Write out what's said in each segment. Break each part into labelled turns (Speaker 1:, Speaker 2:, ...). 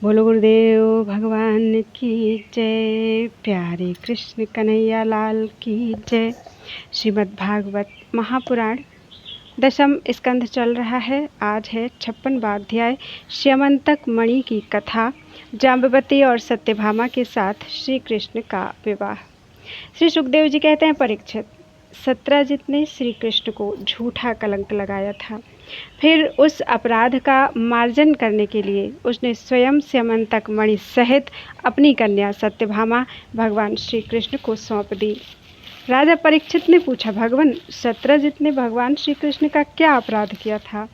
Speaker 1: बोलो गुरुदेव भगवान की जय। प्यारे कृष्ण कन्हैया लाल की जय। श्रीमद् भागवत महापुराण दशम स्कंध चल रहा है। आज है 56वां अध्याय, श्यमंतक मणि की कथा। जाम्बवती और सत्यभामा के साथ श्री कृष्ण का विवाह। श्री सुखदेव जी कहते हैं, परीक्षित, सत्यजित ने श्री कृष्ण को झूठा कलंक लगाया था। फिर उस अपराध का मार्जन करने के लिए उसने स्वयं स्यमंतक मणि सहित अपनी कन्या सत्यभामा भगवान श्री कृष्ण को सौंप दी। राजा परीक्षित ने पूछा, भगवान, सत्यजित ने भगवान श्री कृष्ण का क्या अपराध किया था?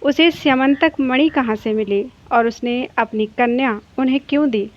Speaker 1: उसे स्यमंतक मणि कहाँ से मिली और उसने अपनी कन्या उन्हें क्यों दी?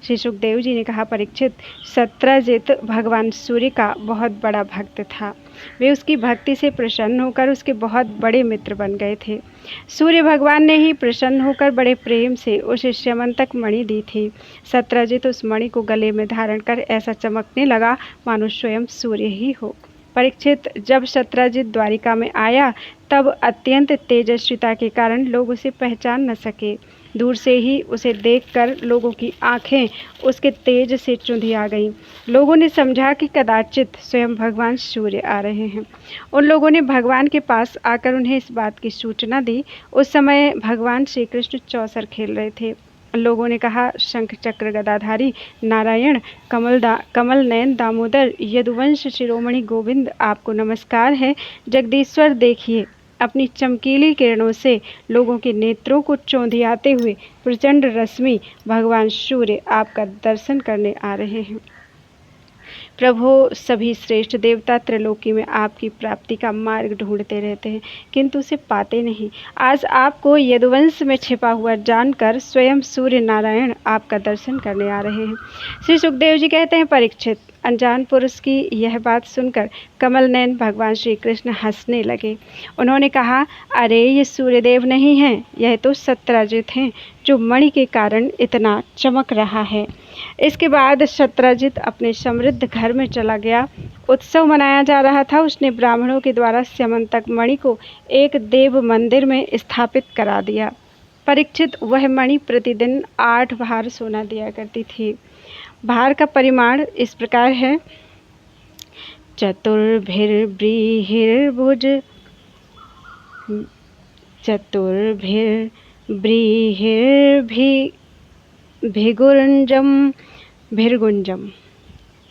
Speaker 1: श्री सुखदेव जी ने कहा, परीक्षित, सत्यजित भगवान सूर्य का बहुत बड़ा भक्त था। वे उसकी भक्ति से प्रसन्न होकर उसके बहुत बड़े मित्र बन गए थे। सूर्य भगवान ने ही प्रसन्न होकर बड़े प्रेम से उसे स्यमंतक मणि दी थी। सत्यजित उस मणि को गले में धारण कर ऐसा चमकने लगा मानो स्वयं सूर्य ही हो। परीक्षित, जब सत्यजित द्वारिका में आया तब अत्यंत तेजस्विता के कारण लोग उसे पहचान न सके। दूर से ही उसे देखकर लोगों की आंखें उसके तेज से चुंधिया गईं। लोगों ने समझा कि कदाचित स्वयं भगवान सूर्य आ रहे हैं। उन लोगों ने भगवान के पास आकर उन्हें इस बात की सूचना दी। उस समय भगवान श्री कृष्ण चौसर खेल रहे थे। लोगों ने कहा, शंख चक्र गदाधारी नारायण, कमल नयन दामोदर, यदुवंश शिरोमणि गोविंद, आपको नमस्कार है। जगदीश्वर, देखिए, अपनी चमकीली किरणों से लोगों के नेत्रों को चौंधियाते हुए प्रचंड रश्मि भगवान सूर्य आपका दर्शन करने आ रहे हैं। प्रभु, सभी श्रेष्ठ देवता त्रिलोकी में आपकी प्राप्ति का मार्ग ढूंढते रहते हैं किंतु उसे पाते नहीं। आज आपको यदुवंश में छिपा हुआ जानकर स्वयं सूर्य नारायण आपका दर्शन करने आ रहे हैं। श्री सुखदेव जी कहते हैं, परीक्षित, अनजान पुरुष की यह बात सुनकर कमल नयन भगवान श्री कृष्ण हंसने लगे। उन्होंने कहा, अरे, ये सूर्यदेव नहीं हैं, यह तो सत्यजित हैं जो मणि के कारण इतना चमक रहा है। इसके बाद सत्यजित अपने समृद्ध घर में चला गया। उत्सव मनाया जा रहा था। उसने ब्राह्मणों के द्वारा स्यमंतक मणि को एक देव मंदिर में स्थापित करा दिया। परीक्षित, वह मणि प्रतिदिन 8 भार सोना दिया करती थी। भार का परिमाण इस प्रकार है, चतुर्भिर्ब्रीहिर्भुज भिर्गुंजम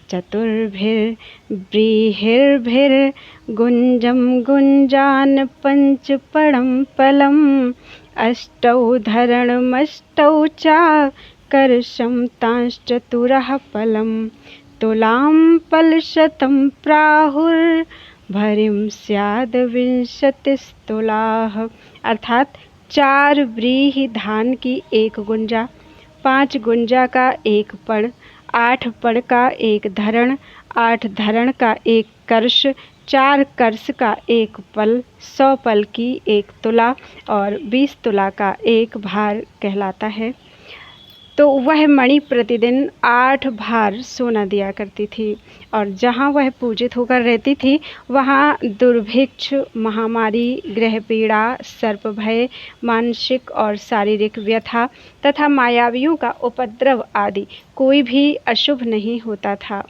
Speaker 1: चतुर्भिर्ब्रीहिर्भिर्गुंजम गुंजान पंचपड़म पलम अष्टौ धरणमष्टौ चाकर्षं तांश्चतुरः फलम तुलां फलशतं प्राहुर्भरिं स्याद विंशतिस्तुलाः। अर्थात 4 व्रीहि धान की 1 गुंजा, 5 गुंजा का 1 पड़, 8 पड़ का 1 धरण, 8 धरण का 1 कर्ष, 4 कर्ष का 1 पल, 100 पल की 1 तुला और 20 तुला का 1 भार कहलाता है। तो वह मणि प्रतिदिन 8 भार सोना दिया करती थी और जहाँ वह पूजित होकर रहती थी वहाँ दुर्भिक्ष, महामारी, ग्रह पीड़ा, सर्प भय, मानसिक और शारीरिक व्यथा तथा मायावियों का उपद्रव आदि कोई भी अशुभ नहीं होता था।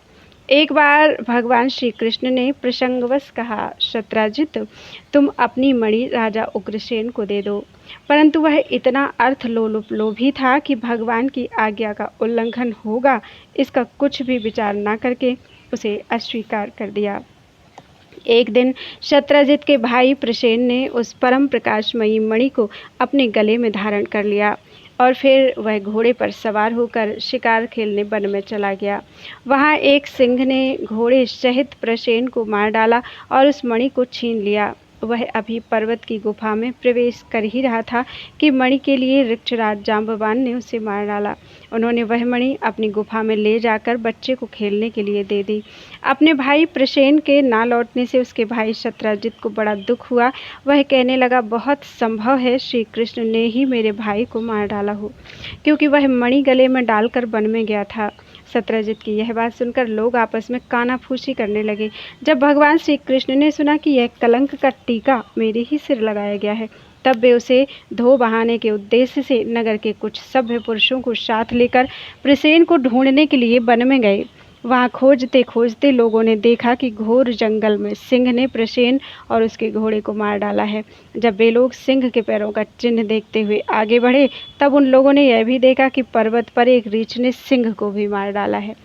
Speaker 1: एक बार भगवान श्री कृष्ण ने प्रसंगवश कहा, सत्यजित, तुम अपनी मणि राजा उग्रसेन को दे दो। परंतु वह इतना लोभी था कि भगवान की आज्ञा का उल्लंघन होगा इसका कुछ भी विचार न करके उसे अस्वीकार कर दिया। एक दिन सत्यजित के भाई प्रसेन ने उस परम प्रकाशमयी मणि को अपने गले में धारण कर लिया और फिर वह घोड़े पर सवार होकर शिकार खेलने वन में चला गया। वहाँ एक सिंह ने घोड़े सहित प्रसेन को मार डाला और उस मणि को छीन लिया। वह अभी पर्वत की गुफा में प्रवेश कर ही रहा था कि मणि के लिए वृक्षराज जाम्बवान ने उसे मार डाला। उन्होंने वह मणि अपनी गुफा में ले जाकर बच्चे को खेलने के लिए दे दी। अपने भाई प्रसेन के ना लौटने से उसके भाई सत्यजित को बड़ा दुख हुआ। वह कहने लगा, बहुत संभव है श्री कृष्ण ने ही मेरे भाई को मार डाला हो, क्योंकि वह मणि गले में डालकर वन में गया था। सत्यजित की यह बात सुनकर लोग आपस में कानाफूसी करने लगे। जब भगवान श्री कृष्ण ने सुना कि यह कलंक का टीका मेरे ही सिर लगाया गया है तब वे उसे धो बहाने के उद्देश्य से नगर के कुछ सभ्य पुरुषों को साथ लेकर प्रसेन को ढूंढने के लिए वन में गए। वहां खोजते खोजते लोगों ने देखा कि घोर जंगल में सिंह ने प्रसेन और उसके घोड़े को मार डाला है। जब वे लोग सिंह के पैरों का चिन्ह देखते हुए आगे बढ़े, तब उन लोगों ने यह भी देखा कि पर्वत पर एक रीछ ने सिंह को भी मार डाला है।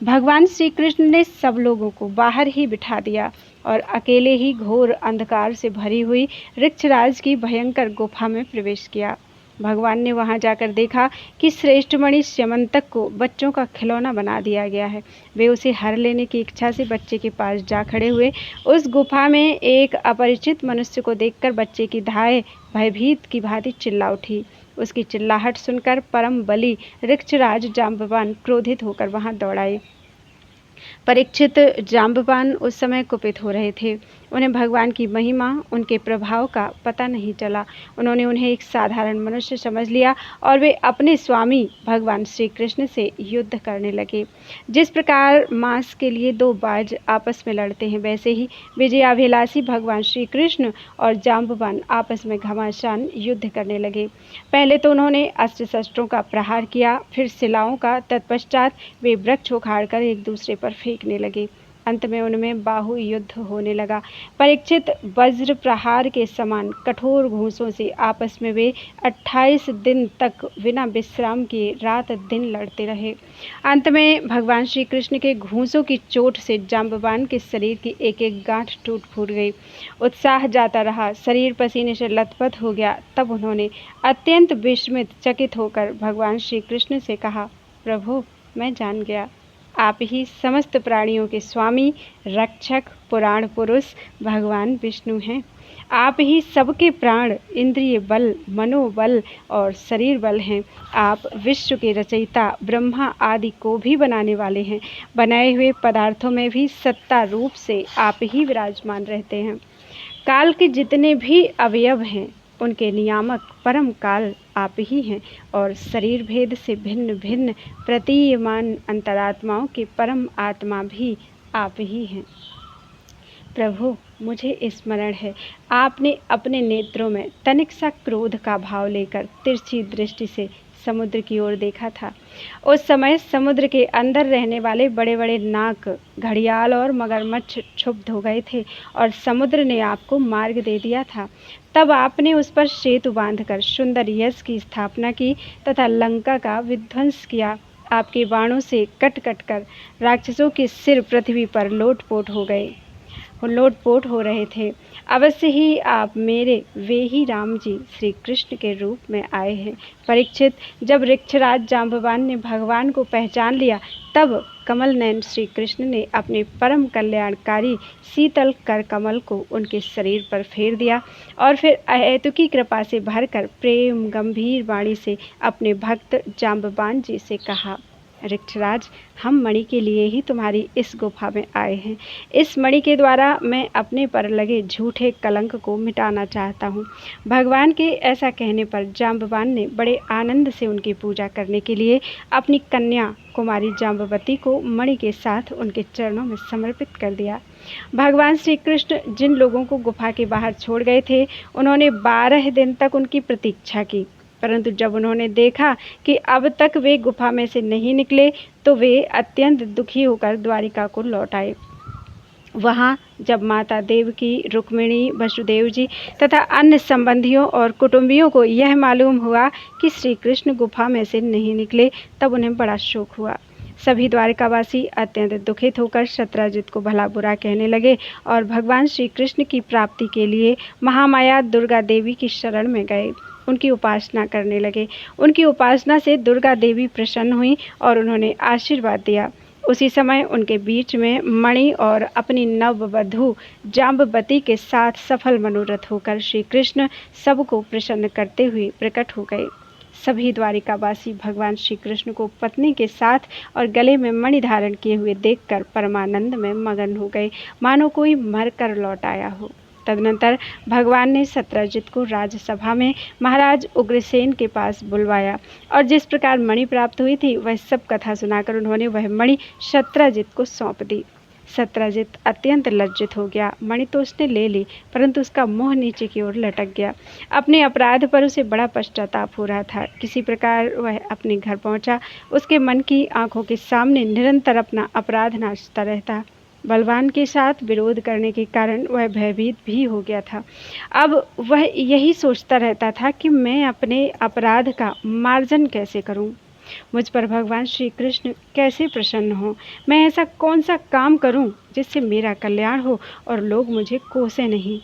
Speaker 1: भगवान श्री कृष्ण ने सब लोगों को बाहर ही बिठा दिया और अकेले ही घोर अंधकार से भरी हुई ऋक्षराज की भयंकर गुफा में प्रवेश किया। भगवान ने वहां जाकर देखा कि श्रेष्ठ मणि स्यमंतक को बच्चों का खिलौना बना दिया गया है। वे उसे हर लेने की इच्छा से बच्चे के पास जा खड़े हुए। उस गुफा में एक अपरिचित मनुष्य को देखकर बच्चे की धाय भयभीत की भांति चिल्ला उठी। उसकी चिल्लाहट सुनकर परम बली ऋक्षराज जाम्बवान क्रोधित होकर वहां दौड़ाए। परीक्षित जाम्बवान उस समय कुपित हो रहे थे। उन्हें भगवान की महिमा, उनके प्रभाव का पता नहीं चला। उन्होंने उन्हें एक साधारण मनुष्य समझ लिया और वे अपने स्वामी भगवान श्री कृष्ण से युद्ध करने लगे। जिस प्रकार मांस के लिए दो बाज आपस में लड़ते हैं, वैसे ही विजयाभिलाषी भगवान श्री कृष्ण और जाम्बवान आपस में घमासान युद्ध करने लगे। पहले तो उन्होंने अस्त्र शस्त्रों का प्रहार किया, फिर शिलाओं का, तत्पश्चात वे वृक्ष उखाड़कर एक दूसरे पर फेंकने लगे। अंत में उनमें बाहु युद्ध होने लगा। परीक्षित वज्र प्रहार के समान कठोर घूंसों से आपस में वे 28 दिन तक बिना विश्राम किए रात दिन लड़ते रहे। अंत में भगवान श्री कृष्ण के घूंसों की चोट से जाम्बवान के शरीर की एक एक गांठ टूट फूट गई। उत्साह जाता रहा, शरीर पसीने से लथपथ हो गया। तब उन्होंने अत्यंत विस्मित चकित होकर भगवान श्री कृष्ण से कहा, प्रभु, मैं जान गया, आप ही समस्त प्राणियों के स्वामी, रक्षक, पुराण पुरुष भगवान विष्णु हैं। आप ही सबके प्राण, इंद्रिय बल, मनोबल और शरीर बल हैं। आप विश्व के रचयिता, ब्रह्मा आदि को भी बनाने वाले हैं। बनाए हुए पदार्थों में भी सत्ता रूप से आप ही विराजमान रहते हैं। काल के जितने भी अवयव हैं, उनके नियामक परम काल आप ही हैं और शरीर भेद से भिन्न भिन्न प्रतीयमान अंतरात्माओं के परम आत्मा भी आप ही हैं। प्रभु, मुझे स्मरण है, आपने अपने नेत्रों में तनिक सा क्रोध का भाव लेकर तिरछी दृष्टि से समुद्र की ओर देखा था। उस समय समुद्र के अंदर रहने वाले बड़े बड़े नाग, घड़ियाल और मगरमच्छ क्षुब्ध हो गए थे और समुद्र ने आपको मार्ग दे दिया था। तब आपने उस पर सेतु बांधकर सुंदर यश की स्थापना की तथा लंका का विध्वंस किया। आपके बाणों से कट कट कर राक्षसों के सिर पृथ्वी पर लोटपोट हो रहे थे। अवश्य ही आप मेरे वे ही राम जी श्री कृष्ण के रूप में आए हैं। परीक्षित, जब ऋक्षराज जाम्बवान ने भगवान को पहचान लिया, तब कमल नयन श्री कृष्ण ने अपने परम कल्याणकारी शीतल कर कमल को उनके शरीर पर फेर दिया और फिर अहेतुकी कृपा से भरकर प्रेम गंभीर वाणी से अपने भक्त जाम्बवान जी से कहा, ऋक्षराज, हम मणि के लिए ही तुम्हारी इस गुफा में आए हैं। इस मणि के द्वारा मैं अपने पर लगे झूठे कलंक को मिटाना चाहता हूँ। भगवान के ऐसा कहने पर जाम्बवान ने बड़े आनंद से उनकी पूजा करने के लिए अपनी कन्या कुमारी जाम्बवती को मणि के साथ उनके चरणों में समर्पित कर दिया। भगवान श्री कृष्ण जिन लोगों को गुफा के बाहर छोड़ गए थे, उन्होंने 12 दिन तक उनकी प्रतीक्षा की, परंतु जब उन्होंने देखा कि अब तक वे गुफा में से नहीं निकले, तो वे अत्यंत दुखी होकर द्वारिका को लौट आए। वहाँ जब माता देवकी, रुक्मिणी, वसुदेव जी तथा अन्य संबंधियों और कुटुंबियों को यह मालूम हुआ कि श्री कृष्ण गुफा में से नहीं निकले, तब उन्हें बड़ा शोक हुआ। सभी द्वारिकावासी अत्यंत दुखित होकर शत्रुजित को भला बुरा कहने लगे और भगवान श्री कृष्ण की प्राप्ति के लिए महामाया दुर्गा देवी की शरण में गए। उनकी उपासना करने लगे। उनकी उपासना से दुर्गा देवी प्रसन्न हुई और उन्होंने आशीर्वाद दिया। उसी समय उनके बीच में मणि और अपनी नववधू जाम्बवती के साथ सफल मनोरथ होकर श्री कृष्ण सबको प्रसन्न करते हुए प्रकट हो गए। सभी द्वारिकावासी भगवान श्री कृष्ण को पत्नी के साथ और गले में मणि धारण किए हुए देखकर परमानंद में मगन हो गए, मानो कोई मरकर लौट आया हो। तदनंतर भगवान ने शत्रुजित को राजसभा में महाराज उग्रसेन के पास बुलवाया और जिस प्रकार मणि प्राप्त हुई थी, वह सब कथा सुनाकर उन्होंने वह मणि शत्रुजित को सौंप दी। सत्यजित अत्यंत लज्जित हो गया। मणि तो उसने ले ली, परंतु उसका मुंह नीचे की ओर लटक गया। अपने अपराध पर उसे बड़ा पश्चाताप हो रहा था। किसी प्रकार वह अपने घर पहुंचा। उसके मन की आंखों के सामने निरंतर अपना अपराध नाचता रहता। बलवान के साथ विरोध करने के कारण वह भयभीत भी हो गया था। अब वह यही सोचता रहता था कि मैं अपने अपराध का मार्जन कैसे करूं? मुझ पर भगवान श्री कृष्ण कैसे प्रसन्न हो? मैं ऐसा कौन सा काम करूं जिससे मेरा कल्याण हो और लोग मुझे कोसे नहीं?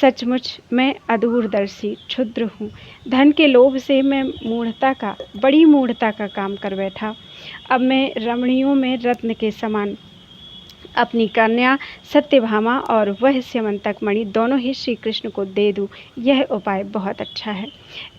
Speaker 1: सचमुच मैं अदूरदर्शी क्षुद्र हूँ। धन के लोभ से मैं बड़ी मूढ़ता का काम कर बैठा। अब मैं रमणियों में रत्न के समान अपनी कन्या सत्यभामा और वह स्यमंतक मणि दोनों ही श्री कृष्ण को दे दूं, यह उपाय बहुत अच्छा है।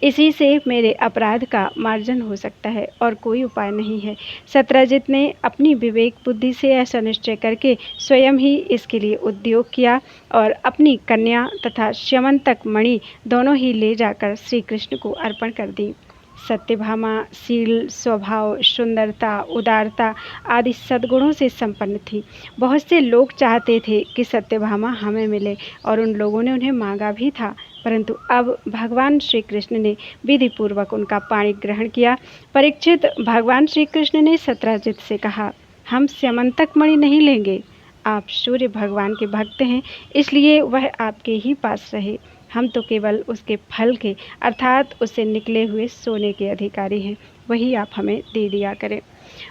Speaker 1: इसी से मेरे अपराध का मार्जन हो सकता है और कोई उपाय नहीं है। सत्यजित ने अपनी विवेक बुद्धि से ऐसा निश्चय करके स्वयं ही इसके लिए उद्योग किया और अपनी कन्या तथा स्यमंतक मणि दोनों ही ले जाकर श्री कृष्ण को अर्पण कर दी। सत्यभामा शील, स्वभाव, सुंदरता, उदारता आदि सद्गुणों से संपन्न थी। बहुत से लोग चाहते थे कि सत्यभामा हमें मिले और उन लोगों ने उन्हें मांगा भी था, परंतु अब भगवान श्री कृष्ण ने विधि पूर्वक उनका पाणी ग्रहण किया। परीक्षित, भगवान श्री कृष्ण ने सत्यजित से कहा, हम स्यमंतक मणि नहीं लेंगे। आप सूर्य भगवान के भक्त हैं, इसलिए वह आपके ही पास रहे। हम तो केवल उसके फल के अर्थात उससे निकले हुए सोने के अधिकारी हैं, वही आप हमें दे दिया करें।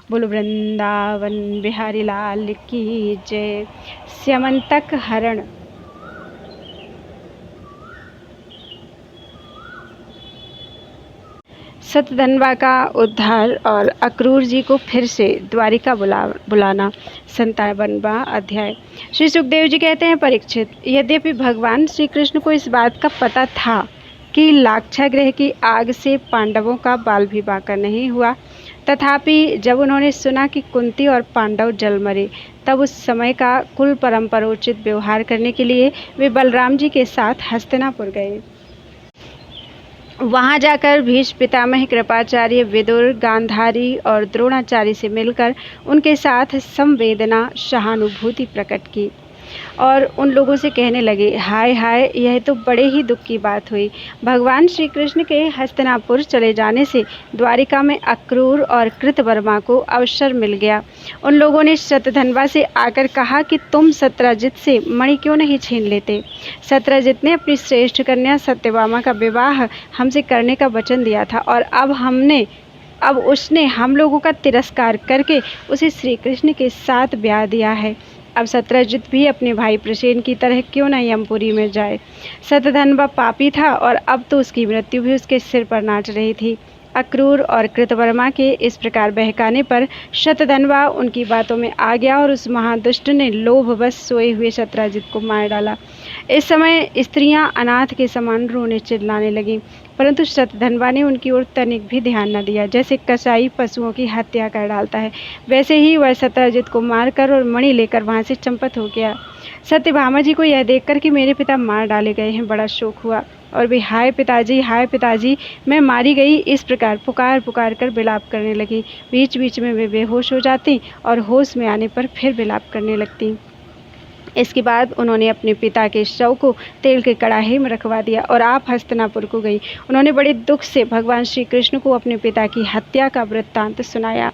Speaker 1: बोलो वृंदावन बिहारी लाल की जय। स्यमंतक हरण। सतधनवा का उद्धार और अक्रूर जी को फिर से द्वारिका बुलाना। 57वां अध्याय। श्री सुखदेव जी कहते हैं, परीक्षित, यद्यपि भगवान श्री कृष्ण को इस बात का पता था कि लाक्षागृह की आग से पांडवों का बाल भी बांका नहीं हुआ, तथापि जब उन्होंने सुना कि कुंती और पांडव जल मरे, तब उस समय का कुल परंपरोचित व्यवहार करने के लिए वे बलराम जी के साथ हस्तिनापुर गए। वहां जाकर भीष्म पितामह, कृपाचार्य, विदुर, गांधारी और द्रोणाचार्य से मिलकर उनके साथ संवेदना, सहानुभूति प्रकट की और उन लोगों से कहने लगे, हाय हाय, यह तो बड़े ही दुख की बात हुई। भगवान श्री कृष्ण के हस्तिनापुर चले जाने से द्वारिका में अक्रूर और कृतवर्मा को अवसर मिल गया। उन लोगों ने शतधन्वा से आकर कहा कि तुम सत्यजित से मणि क्यों नहीं छीन लेते? सत्यजित ने अपनी श्रेष्ठ कन्या सत्यभामा का विवाह हमसे करने का वचन दिया था और अब उसने हम लोगों का तिरस्कार करके उसे श्री कृष्ण के साथ ब्याह दिया है। अब सत्यजित भी अपने भाई प्रसेन की तरह क्यों न यमपुरी में जाए? शतधन्वा पापी था और अब तो उसकी मृत्यु भी उसके सिर पर नाच रही थी। अक्रूर और कृतवर्मा के इस प्रकार बहकाने पर शतधन्वा उनकी बातों में आ गया और उस महादुष्ट ने लोभवश सोए हुए सत्यजित को मार डाला। इस समय स्त्रियां अनाथ के समान रोने चिल्लाने लगीं, परंतु शतधन्वा ने उनकी ओर तनिक भी ध्यान न दिया। जैसे कसाई पशुओं की हत्या कर डालता है, वैसे ही वह सत्यजित को मारकर और मणि लेकर वहां से चंपत हो गया। सत्यभामा जी को यह देखकर कि मेरे पिता मार डाले गए हैं, बड़ा शोक हुआ और वे हाय पिताजी, मैं मारी गई, इस प्रकार पुकार पुकार कर विलाप करने लगी। बीच बीच में वे बेहोश हो जाती और होश में आने पर फिर विलाप करने लगती। इसके बाद उन्होंने अपने पिता के शव को तेल के कड़ाहे में रखवा दिया और आप हस्तिनापुर को गई। उन्होंने बड़े दुख से भगवान श्री कृष्ण को अपने पिता की हत्या का वृत्तांत सुनाया।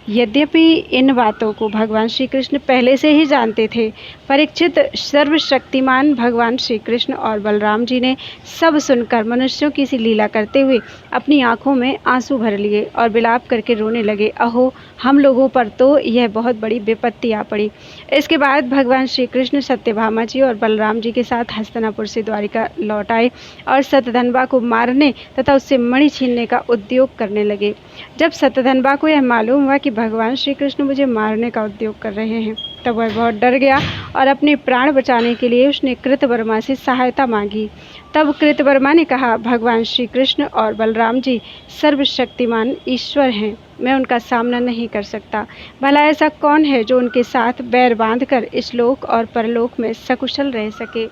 Speaker 1: यद्यपि इन बातों को भगवान श्री कृष्ण पहले से ही जानते थे, परीक्षित, सर्वशक्तिमान भगवान श्री कृष्ण और बलराम जी ने सब सुनकर मनुष्यों की सी लीला करते हुए अपनी आंखों में आंसू भर लिए और विलाप करके रोने लगे। अहो, हम लोगों पर तो यह बहुत बड़ी विपत्ति आ पड़ी। इसके बाद भगवान श्री कृष्ण सत्यभामा जी और बलराम जी के साथ हस्तिनापुर से द्वारिका लौट आए और शतधन्वा को मारने तथा उससे मणि छीनने का उद्योग करने लगे। जब शतधन्वा को यह मालूम हुआ कि भगवान श्री कृष्ण मुझे मारने का उद्योग कर रहे हैं, तब वह बहुत डर गया और अपने प्राण बचाने के लिए उसने कृतवर्मा से सहायता मांगी। तब कृतवर्मा ने कहा, भगवान श्री कृष्ण और बलराम जी सर्वशक्तिमान ईश्वर हैं, मैं उनका सामना नहीं कर सकता। भला ऐसा कौन है जो उनके साथ बैर बांधकर इस लोक और परलोक में सकुशल रह सके?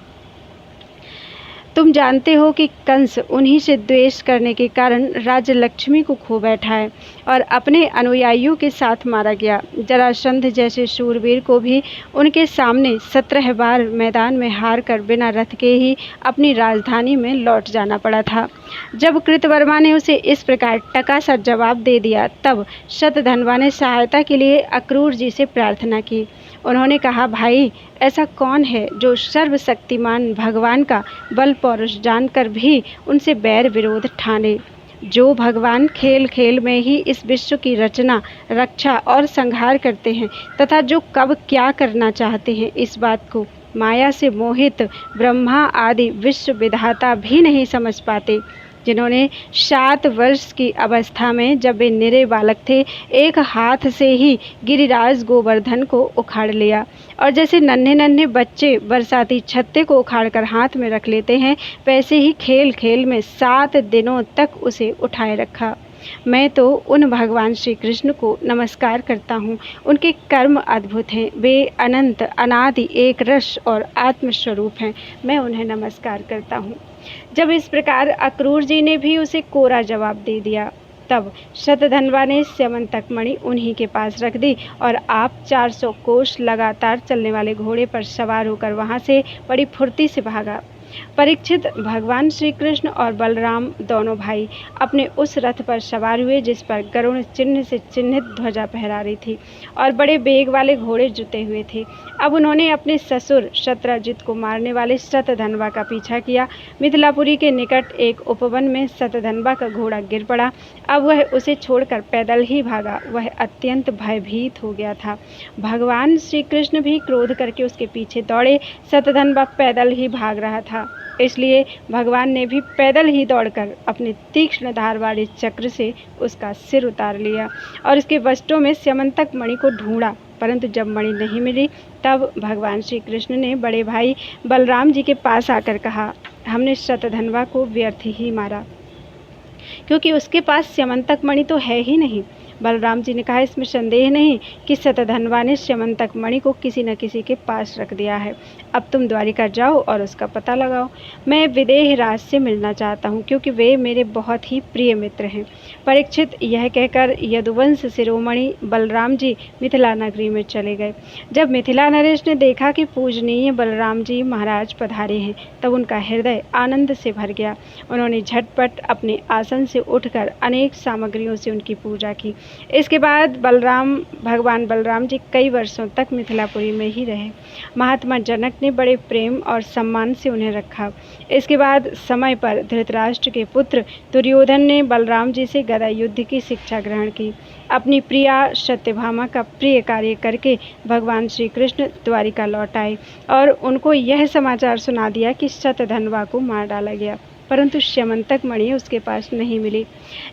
Speaker 1: तुम जानते हो कि कंस उन्हीं से द्वेष करने के कारण राज्य लक्ष्मी को खो बैठा है और अपने अनुयायियों के साथ मारा गया। जरासंध जैसे शूरवीर को भी उनके सामने 17 बार मैदान में हार कर बिना रथ के ही अपनी राजधानी में लौट जाना पड़ा था। जब कृतवर्मा ने उसे इस प्रकार टका सा जवाब दे दिया, तब शतधन्वा ने सहायता के लिए अक्रूर जी से प्रार्थना की। उन्होंने कहा, भाई, ऐसा कौन है जो सर्वशक्तिमान भगवान का बल पौरुष जानकर भी उनसे बैर विरोध ठाने। जो भगवान खेल खेल में ही इस विश्व की रचना, रक्षा और संहार करते हैं तथा जो कब क्या करना चाहते हैं, इस बात को माया से मोहित ब्रह्मा आदि विश्व विधाता भी नहीं समझ पाते। जिन्होंने 7 वर्ष की अवस्था में, जब वे निरे बालक थे, एक हाथ से ही गिरिराज गोवर्धन को उखाड़ लिया, और जैसे नन्हे नन्हे बच्चे बरसाती छत्ते को उखाड़ कर हाथ में रख लेते हैं, वैसे ही खेल खेल में 7 दिनों तक उसे उठाए रखा। मैं तो उन भगवान श्री कृष्ण को नमस्कार करता हूँ। उनके कर्म अद्भुत हैं। वे अनंत, अनादि, एक रस और आत्मस्वरूप हैं। मैं उन्हें नमस्कार करता हूँ। जब इस प्रकार अक्रूर जी ने भी उसे कोरा जवाब दे दिया, तब शतधन्वा ने स्यमंतक मणि उन्हीं के पास रख दी और आप 400 कोस लगातार चलने वाले घोड़े पर सवार होकर वहां से बड़ी फुर्ती से भागा। परीक्षित, भगवान श्री कृष्ण और बलराम दोनों भाई अपने उस रथ पर सवार हुए जिस पर गरुड़ चिन्ह से चिन्हित ध्वजा फहरा रही थी और बड़े बेग वाले घोड़े जुटे हुए थे। अब उन्होंने अपने ससुर शत्रजित को मारने वाले शतधन्वा का पीछा किया। मिथिलापुरी के निकट एक उपवन में शतधन्वा का घोड़ा गिर पड़ा। अब वह उसे छोड़कर पैदल ही भागा। वह अत्यंत भयभीत हो गया था। भगवान श्री कृष्ण भी क्रोध करके उसके पीछे दौड़े। शतधन्वा पैदल ही भाग रहा था, इसलिए भगवान ने भी पैदल ही दौड़कर अपने तीक्ष्ण धार वाले चक्र से उसका सिर उतार लिया और उसके वस्त्रों में स्यमंतक मणि को ढूंढा, परंतु जब मणि नहीं मिली, तब भगवान श्री कृष्ण ने बड़े भाई बलराम जी के पास आकर कहा, हमने शतधन्वा को व्यर्थ ही मारा, क्योंकि उसके पास स्यमंतक मणि तो है ही नहीं। बलराम जी ने कहा, इसमें संदेह नहीं कि शतधन्वा ने स्यमंतक मणि को किसी न किसी के पास रख दिया है। अब तुम द्वारिका जाओ और उसका पता लगाओ। मैं विदेह राज से मिलना चाहता हूँ, क्योंकि वे मेरे बहुत ही प्रिय मित्र हैं। परीक्षित, यह कहकर यदुवंश शिरोमणि बलराम जी मिथिला नगरी में चले गए। जब मिथिला नरेश ने देखा कि पूजनीय बलराम जी महाराज पधारे हैं, तब उनका हृदय आनंद से भर गया। उन्होंने झटपट अपने आसन से उठकर अनेक सामग्रियों से उनकी पूजा की। इसके बाद भगवान बलराम जी कई वर्षों तक मिथिलापुरी में ही रहे। महात्मा जनक ने बड़े प्रेम और सम्मान से उन्हें रखा। इसके बाद समय पर धृतराष्ट्र के पुत्र दुर्योधन ने बलराम जी से गदा युद्ध की शिक्षा ग्रहण की। अपनी प्रिया सत्यभामा का प्रिय कार्य करके भगवान श्री कृष्ण द्वारिका लौट आए और उनको यह समाचार सुना दिया कि शतधन्वा को मार डाला गया, परंतु स्यमंतक मणि उसके पास नहीं मिली।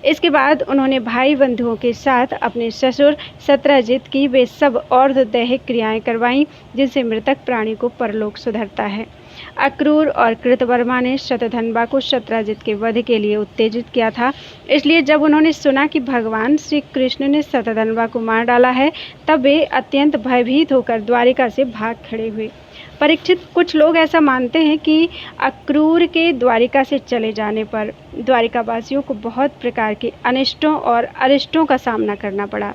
Speaker 1: इसके बाद उन्होंने भाई बंधुओं के साथ अपने ससुर शत्रजित की वे सब और्ध्वदैहिक क्रियाएं करवाईं, जिनसे मृतक प्राणी को परलोक सुधरता है। अक्रूर और कृतवर्मा ने शतधन्वा को शत्रजित के वध के लिए उत्तेजित किया था। इसलिए जब उन्होंने सुना कि भगवान श्री कृष्ण ने शतधन्वा को मार डाला है, तब वे अत्यंत भयभीत होकर द्वारिका से भाग खड़े हुए। परीक्षित, कुछ लोग ऐसा मानते हैं कि अक्रूर के द्वारिका से चले जाने पर द्वारिकावासियों को बहुत प्रकार के अनिष्टों और अरिष्टों का सामना करना पड़ा।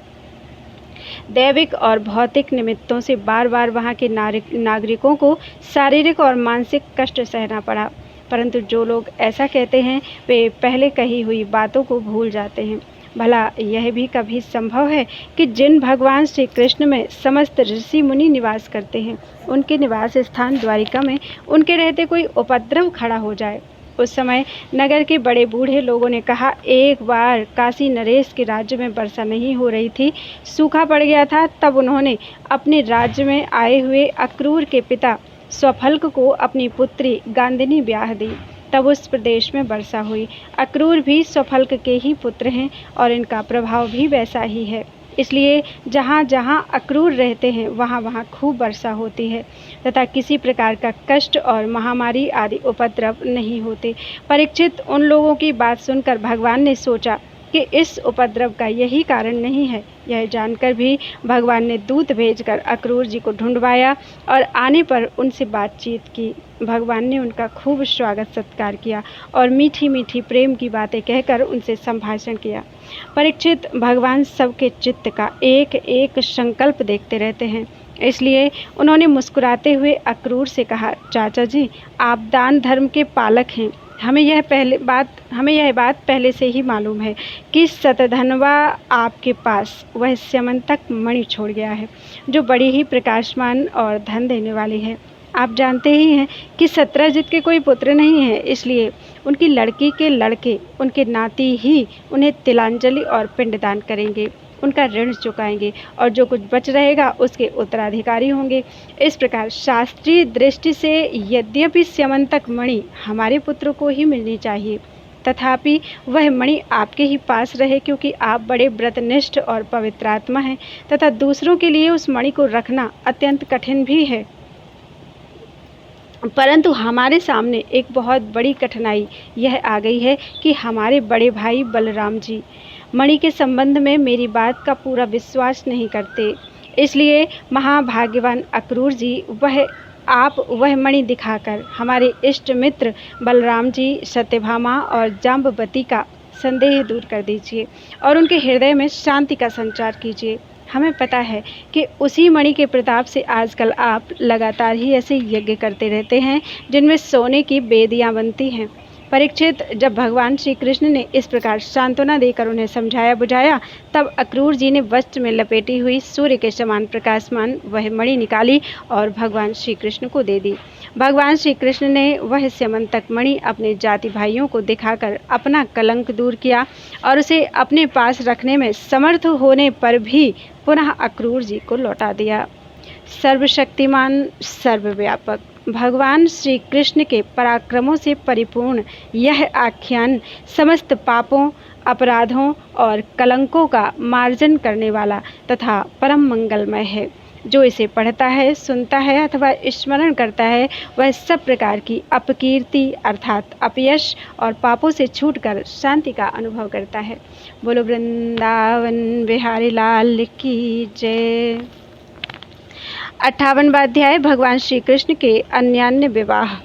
Speaker 1: दैविक और भौतिक निमित्तों से बार बार वहां के नागरिकों को शारीरिक और मानसिक कष्ट सहना पड़ा। परंतु जो लोग ऐसा कहते हैं, वे पहले कही हुई बातों को भूल जाते हैं। भला यह भी कभी संभव है कि जिन भगवान श्री कृष्ण में समस्त ऋषि मुनि निवास करते हैं, उनके निवास स्थान द्वारिका में उनके रहते कोई उपद्रव खड़ा हो जाए? उस समय नगर के बड़े बूढ़े लोगों ने कहा, एक बार काशी नरेश के राज्य में वर्षा नहीं हो रही थी, सूखा पड़ गया था। तब उन्होंने अपने राज्य में आए हुए अक्रूर के पिता स्वफल्क को अपनी पुत्री गांधिनी ब्याह दी। तब उस प्रदेश में वर्षा हुई। अक्रूर भी स्वफल्क के ही पुत्र हैं और इनका प्रभाव भी वैसा ही है। इसलिए जहाँ जहाँ अक्रूर रहते हैं, वहाँ वहाँ खूब वर्षा होती है तथा किसी प्रकार का कष्ट और महामारी आदि उपद्रव नहीं होते। परीक्षित, उन लोगों की बात सुनकर भगवान ने सोचा कि इस उपद्रव का यही कारण नहीं है। यह जानकर भी भगवान ने दूत भेजकर अक्रूर जी को ढूंढवाया और आने पर उनसे बातचीत की। भगवान ने उनका खूब स्वागत सत्कार किया और मीठी मीठी प्रेम की बातें कहकर उनसे संभाषण किया। परीक्षित, भगवान सबके चित्त का एक एक संकल्प देखते रहते हैं, इसलिए उन्होंने मुस्कुराते हुए अक्रूर से कहा, चाचा जी, आप दान धर्म के पालक हैं। हमें यह बात पहले से ही मालूम है कि शतधनवा आपके पास वह स्यमंतक मणि छोड़ गया है, जो बड़ी ही प्रकाशमान और धन देने वाली है। आप जानते ही हैं कि सत्रजित के कोई पुत्र नहीं है, इसलिए उनकी लड़की के लड़के, उनके नाती ही उन्हें तिलांजलि और पिंडदान करेंगे, उनका ऋण चुकाएंगे और जो कुछ बच रहेगा उसके उत्तराधिकारी होंगे। इस प्रकार शास्त्रीय दृष्टि से यद्यपि स्यमंतक मणि हमारे पुत्र को ही मिलनी चाहिए, तथापि वह मणि आपके ही पास रहे, क्योंकि आप बड़े व्रतनिष्ठ और पवित्रात्मा हैं तथा दूसरों के लिए उस मणि को रखना अत्यंत कठिन भी है। परंतु हमारे सामने एक बहुत बड़ी कठिनाई यह आ गई है कि हमारे बड़े भाई बलराम जी मणि के संबंध में मेरी बात का पूरा विश्वास नहीं करते। इसलिए महाभाग्यवान अक्रूर जी, आप वह मणि दिखाकर हमारे इष्ट मित्र बलराम जी, सत्यभामा और जाम्बवती का संदेह दूर कर दीजिए और उनके हृदय में शांति का संचार कीजिए। हमें पता है कि उसी मणि के प्रताप से आजकल आप लगातार ही ऐसे यज्ञ करते रहते हैं जिनमें सोने की बेदियां बनती हैं। परीक्षित, जब भगवान श्री कृष्ण ने इस प्रकार सांत्वना देकर उन्हें समझाया बुझाया, तब अक्रूर जी ने वस्त्र में लपेटी हुई सूर्य के समान प्रकाशमान वह मणि निकाली और भगवान श्री कृष्ण को दे दी। भगवान श्री कृष्ण ने वह स्यमंतक मणि अपने जाति भाइयों को दिखाकर अपना कलंक दूर किया और उसे अपने पास रखने में समर्थ होने पर भी पुनः अक्रूर जी को लौटा दिया। सर्वशक्तिमान, सर्वव्यापक भगवान श्री कृष्ण के पराक्रमों से परिपूर्ण यह आख्यान समस्त पापों, अपराधों और कलंकों का मार्जन करने वाला तथा परम मंगलमय है। जो इसे पढ़ता है, सुनता है अथवा स्मरण करता है, वह सब प्रकार की अपकीर्ति अर्थात अपयश और पापों से छूटकर शांति का अनुभव करता है। बोलो वृंदावन बिहारी लाल की जय। 58वां अध्याय, भगवान श्री कृष्ण के अन्यान्य विवाह।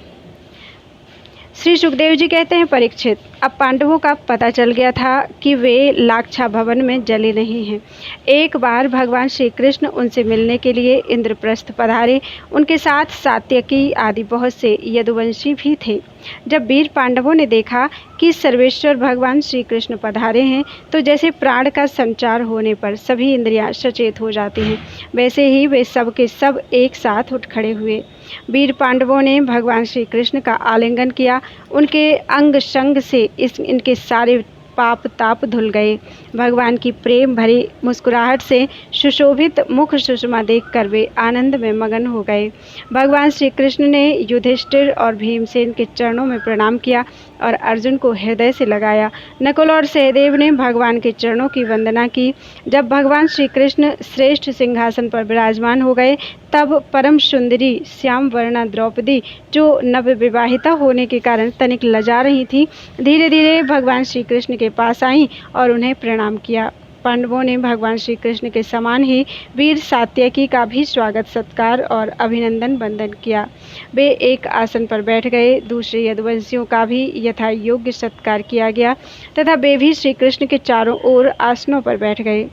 Speaker 1: श्री सुखदेव जी कहते हैं, परीक्षित, अब पांडवों का पता चल गया था कि वे लाक्षा भवन में जले नहीं हैं। एक बार भगवान श्री कृष्ण उनसे मिलने के लिए इंद्रप्रस्थ पधारे। उनके साथ सात्यकी आदि बहुत से यदुवंशी भी थे। जब वीर पांडवों ने देखा कि सर्वेश्वर भगवान श्री कृष्ण पधारे हैं, तो जैसे प्राण का संचार होने पर सभी इंद्रियां सचेत हो जाती हैं, वैसे ही वे सब के सब एक साथ उठ खड़े हुए। वीर पांडवों ने भगवान श्री कृष्ण का आलिंगन किया। उनके अंग संग से इनके सारे पाप ताप धुल गए। भगवान की प्रेम भरी मुस्कुराहट से सुशोभित मुख सुषमा देखकर वे आनंद में मगन हो गए। भगवान श्री कृष्ण ने युधिष्ठिर और भीमसेन के चरणों में प्रणाम किया और अर्जुन को हृदय से लगाया। नकुल और सहदेव ने भगवान के चरणों की वंदना की। जब भगवान श्री कृष्ण श्रेष्ठ सिंहासन पर विराजमान हो गए, तब परम सुंदरी श्याम वर्णा द्रौपदी, जो नवविवाहिता होने के कारण तनिक लजा रही थी, धीरे धीरे भगवान श्री कृष्ण के पास आईं और उन्हें प्रणाम किया। पांडवों ने भगवान श्री कृष्ण के समान ही वीर सात्यकी का भी स्वागत सत्कार और अभिनंदन वंदन किया। वे एक आसन पर बैठ गए। दूसरे यदुवंशियों का भी यथा योग्य सत्कार किया गया तथा वे भी श्री कृष्ण के चारों ओर आसनों पर बैठ गए।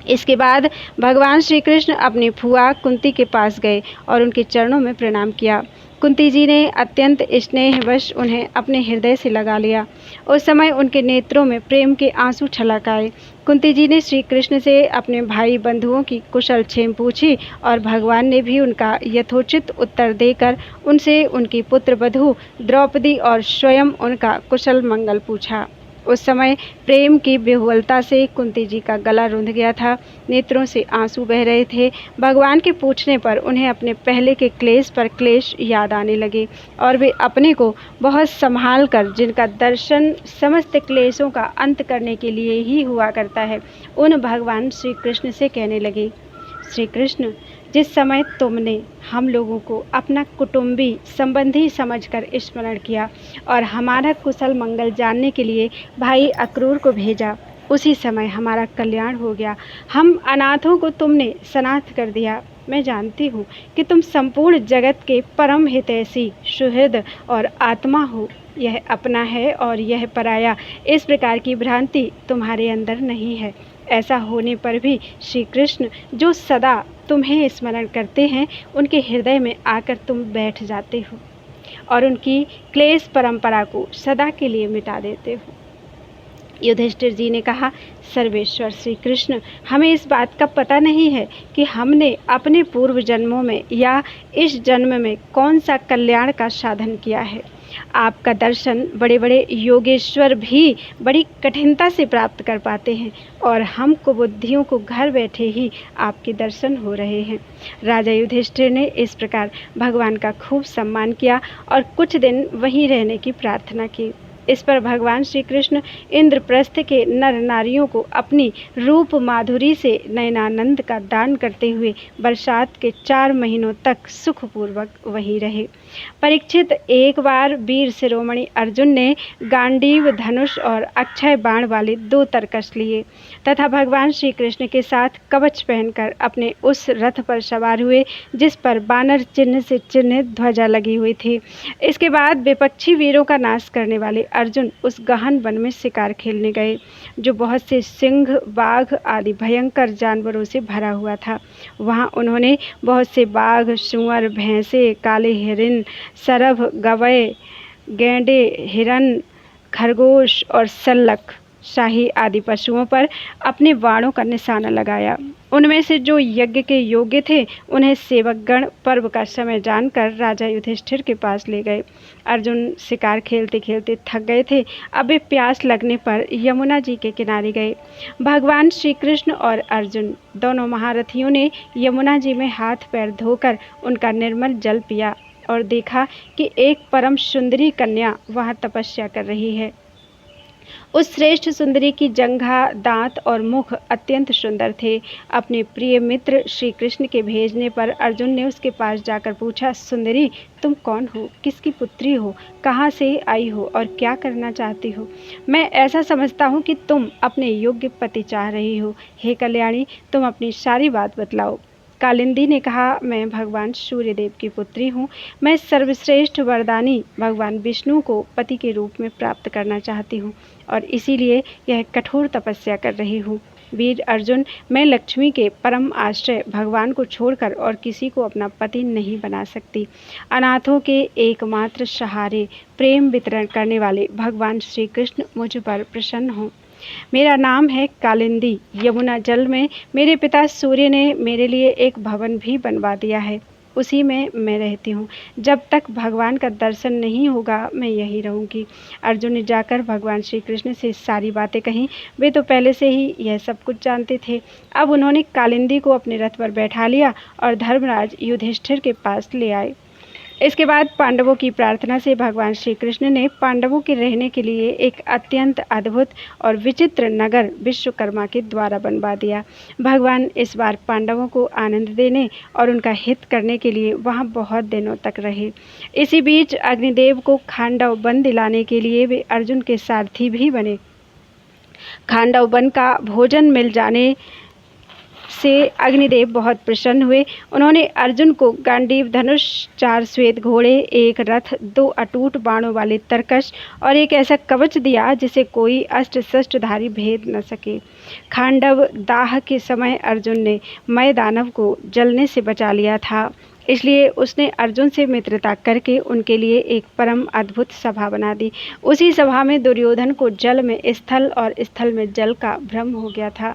Speaker 1: इसके बाद भगवान श्री कृष्ण अपनी फुआ कुंती के पास गए और उनके चरणों में प्रणाम किया। कुंती जी ने अत्यंत स्नेहवश उन्हें अपने हृदय से लगा लिया। उस समय उनके नेत्रों में प्रेम के आंसू छलक आए। कुंती जी ने श्री कृष्ण से अपने भाई बंधुओं की कुशल क्षेम पूछी और भगवान ने भी उनका यथोचित उत्तर देकर उनसे उनकी पुत्र वधू द्रौपदी और स्वयं उनका कुशल मंगल पूछा। उस समय प्रेम की विह्वलता से कुंती जी का गला रुंध गया था, नेत्रों से आंसू बह रहे थे। भगवान के पूछने पर उन्हें अपने पहले के क्लेश पर क्लेश याद आने लगे और वे अपने को बहुत संभाल कर, जिनका दर्शन समस्त क्लेशों का अंत करने के लिए ही हुआ करता है, उन भगवान श्री कृष्ण से कहने लगे, श्री कृष्ण, जिस समय तुमने हम लोगों को अपना कुटुंबी संबंधी समझकर स्मरण किया और हमारा कुशल मंगल जानने के लिए भाई अक्रूर को भेजा, उसी समय हमारा कल्याण हो गया। हम अनाथों को तुमने सनाथ कर दिया। मैं जानती हूँ कि तुम संपूर्ण जगत के परम हितैषी, सुहृद और आत्मा हो। यह अपना है और यह पराया, इस प्रकार की भ्रांति तुम्हारे अंदर नहीं है। ऐसा होने पर भी श्री कृष्ण, जो सदा तुम्हें स्मरण करते हैं, उनके हृदय में आकर तुम बैठ जाते हो और उनकी क्लेश परंपरा को सदा के लिए मिटा देते हो। युधिष्ठिर जी ने कहा, सर्वेश्वर श्री कृष्ण, हमें इस बात का पता नहीं है कि हमने अपने पूर्व जन्मों में या इस जन्म में कौन सा कल्याण का साधन किया है। आपका दर्शन बड़े बड़े योगेश्वर भी बड़ी कठिनता से प्राप्त कर पाते हैं और हम कुबुद्धियों को घर बैठे ही आपके दर्शन हो रहे हैं। राजा युधिष्ठिर ने इस प्रकार भगवान का खूब सम्मान किया और कुछ दिन वहीं रहने की प्रार्थना की। इस पर भगवान श्री कृष्ण इंद्रप्रस्थ के नर नारियों को अपनी रूप माधुरी से नयनानंद का दान करते हुए बरसात के 4 महीनों तक सुखपूर्वक वहीं रहे। परीक्षित, एक बार वीर शिरोमणि अर्जुन ने गांडीव, धनुष और अक्षय बाण वाले 2 तरकश लिए तथा भगवान श्री कृष्ण के साथ कवच पहनकर अपने उस रथ पर सवार हुए जिस पर बानर चिन्ह से चिन्हित ध्वजा लगी हुई थी। इसके बाद विपक्षी वीरों का नाश करने वाले अर्जुन उस गहन वन में शिकार खेलने गए, जो बहुत से सिंह, बाघ आदि भयंकर जानवरों से भरा हुआ था। वहाँ उन्होंने बहुत से बाघ, सूअर, भैंसे, काले हिरन, सरभ, गवय, गैंडे, हिरन, खरगोश और सल्लख, शाही आदि पशुओं पर अपने बाणों का निशाना लगाया। उनमें से जो यज्ञ के योग्य थे, उन्हें सेवकगण पर्व का समय जानकर राजा युधिष्ठिर के पास ले गए। अर्जुन शिकार खेलते खेलते थक गए थे। अब वे प्यास लगने पर यमुना जी के किनारे गए। भगवान श्री कृष्ण और अर्जुन दोनों महारथियों ने यमुना जी में हाथ पैर धोकर उनका निर्मल जल पिया और देखा कि एक परम सुंदरी कन्या वहाँ तपस्या कर रही है। उस श्रेष्ठ सुंदरी की जंघा, दांत और मुख अत्यंत सुंदर थे। अपने प्रिय मित्र श्री कृष्ण के भेजने पर अर्जुन ने उसके पास जाकर पूछा, सुंदरी, तुम कौन हो? किसकी पुत्री हो? कहाँ से आई हो और क्या करना चाहती हो? मैं ऐसा समझता हूँ कि तुम अपने योग्य पति चाह रही हो। हे कल्याणी, तुम अपनी सारी बात बतलाओ। कालिंदी ने कहा, मैं भगवान सूर्यदेव की पुत्री हूँ। मैं सर्वश्रेष्ठ वरदानी भगवान विष्णु को पति के रूप में प्राप्त करना चाहती हूँ और इसीलिए यह कठोर तपस्या कर रही हूँ। वीर अर्जुन, मैं लक्ष्मी के परम आश्रय भगवान को छोड़कर और किसी को अपना पति नहीं बना सकती। अनाथों के एकमात्र सहारे, प्रेम वितरण करने वाले भगवान श्री कृष्ण मुझ पर प्रसन्न हों। मेरा नाम है कालिंदी। यमुना जल में मेरे पिता सूर्य ने मेरे लिए एक भवन भी बनवा दिया है, उसी में मैं रहती हूँ। जब तक भगवान का दर्शन नहीं होगा, मैं यहीं रहूँगी। अर्जुन ने जाकर भगवान श्री कृष्ण से सारी बातें कहीं। वे तो पहले से ही यह सब कुछ जानते थे। अब उन्होंने कालिंदी को अपने रथ पर बैठा लिया और धर्मराज युधिष्ठिर के पास ले आए। इसके बाद पांडवों की प्रार्थना से भगवान श्री कृष्ण ने पांडवों के रहने के लिए एक अत्यंत अद्भुत और विचित्र नगर विश्वकर्मा के द्वारा बनवा दिया। भगवान इस बार पांडवों को आनंद देने और उनका हित करने के लिए वहां बहुत दिनों तक रहे। इसी बीच अग्निदेव को खांडव वन दिलाने के लिए वे अर्जुन के सारथी भी बने। खांडव वन का भोजन मिल जाने से अग्निदेव बहुत प्रसन्न हुए। उन्होंने अर्जुन को गांडीव, धनुष, 4 श्वेत घोड़े, एक रथ, 2 अटूट बाणों वाले तरकश और एक ऐसा कवच दिया जिसे कोई अस्त्र शस्त्रधारी भेद न सके। खांडव दाह के समय अर्जुन ने मय दानव को जलने से बचा लिया था, इसलिए उसने अर्जुन से मित्रता करके उनके लिए एक परम अद्भुत सभा बना दी। उसी सभा में दुर्योधन को जल में स्थल और स्थल में जल का भ्रम हो गया था।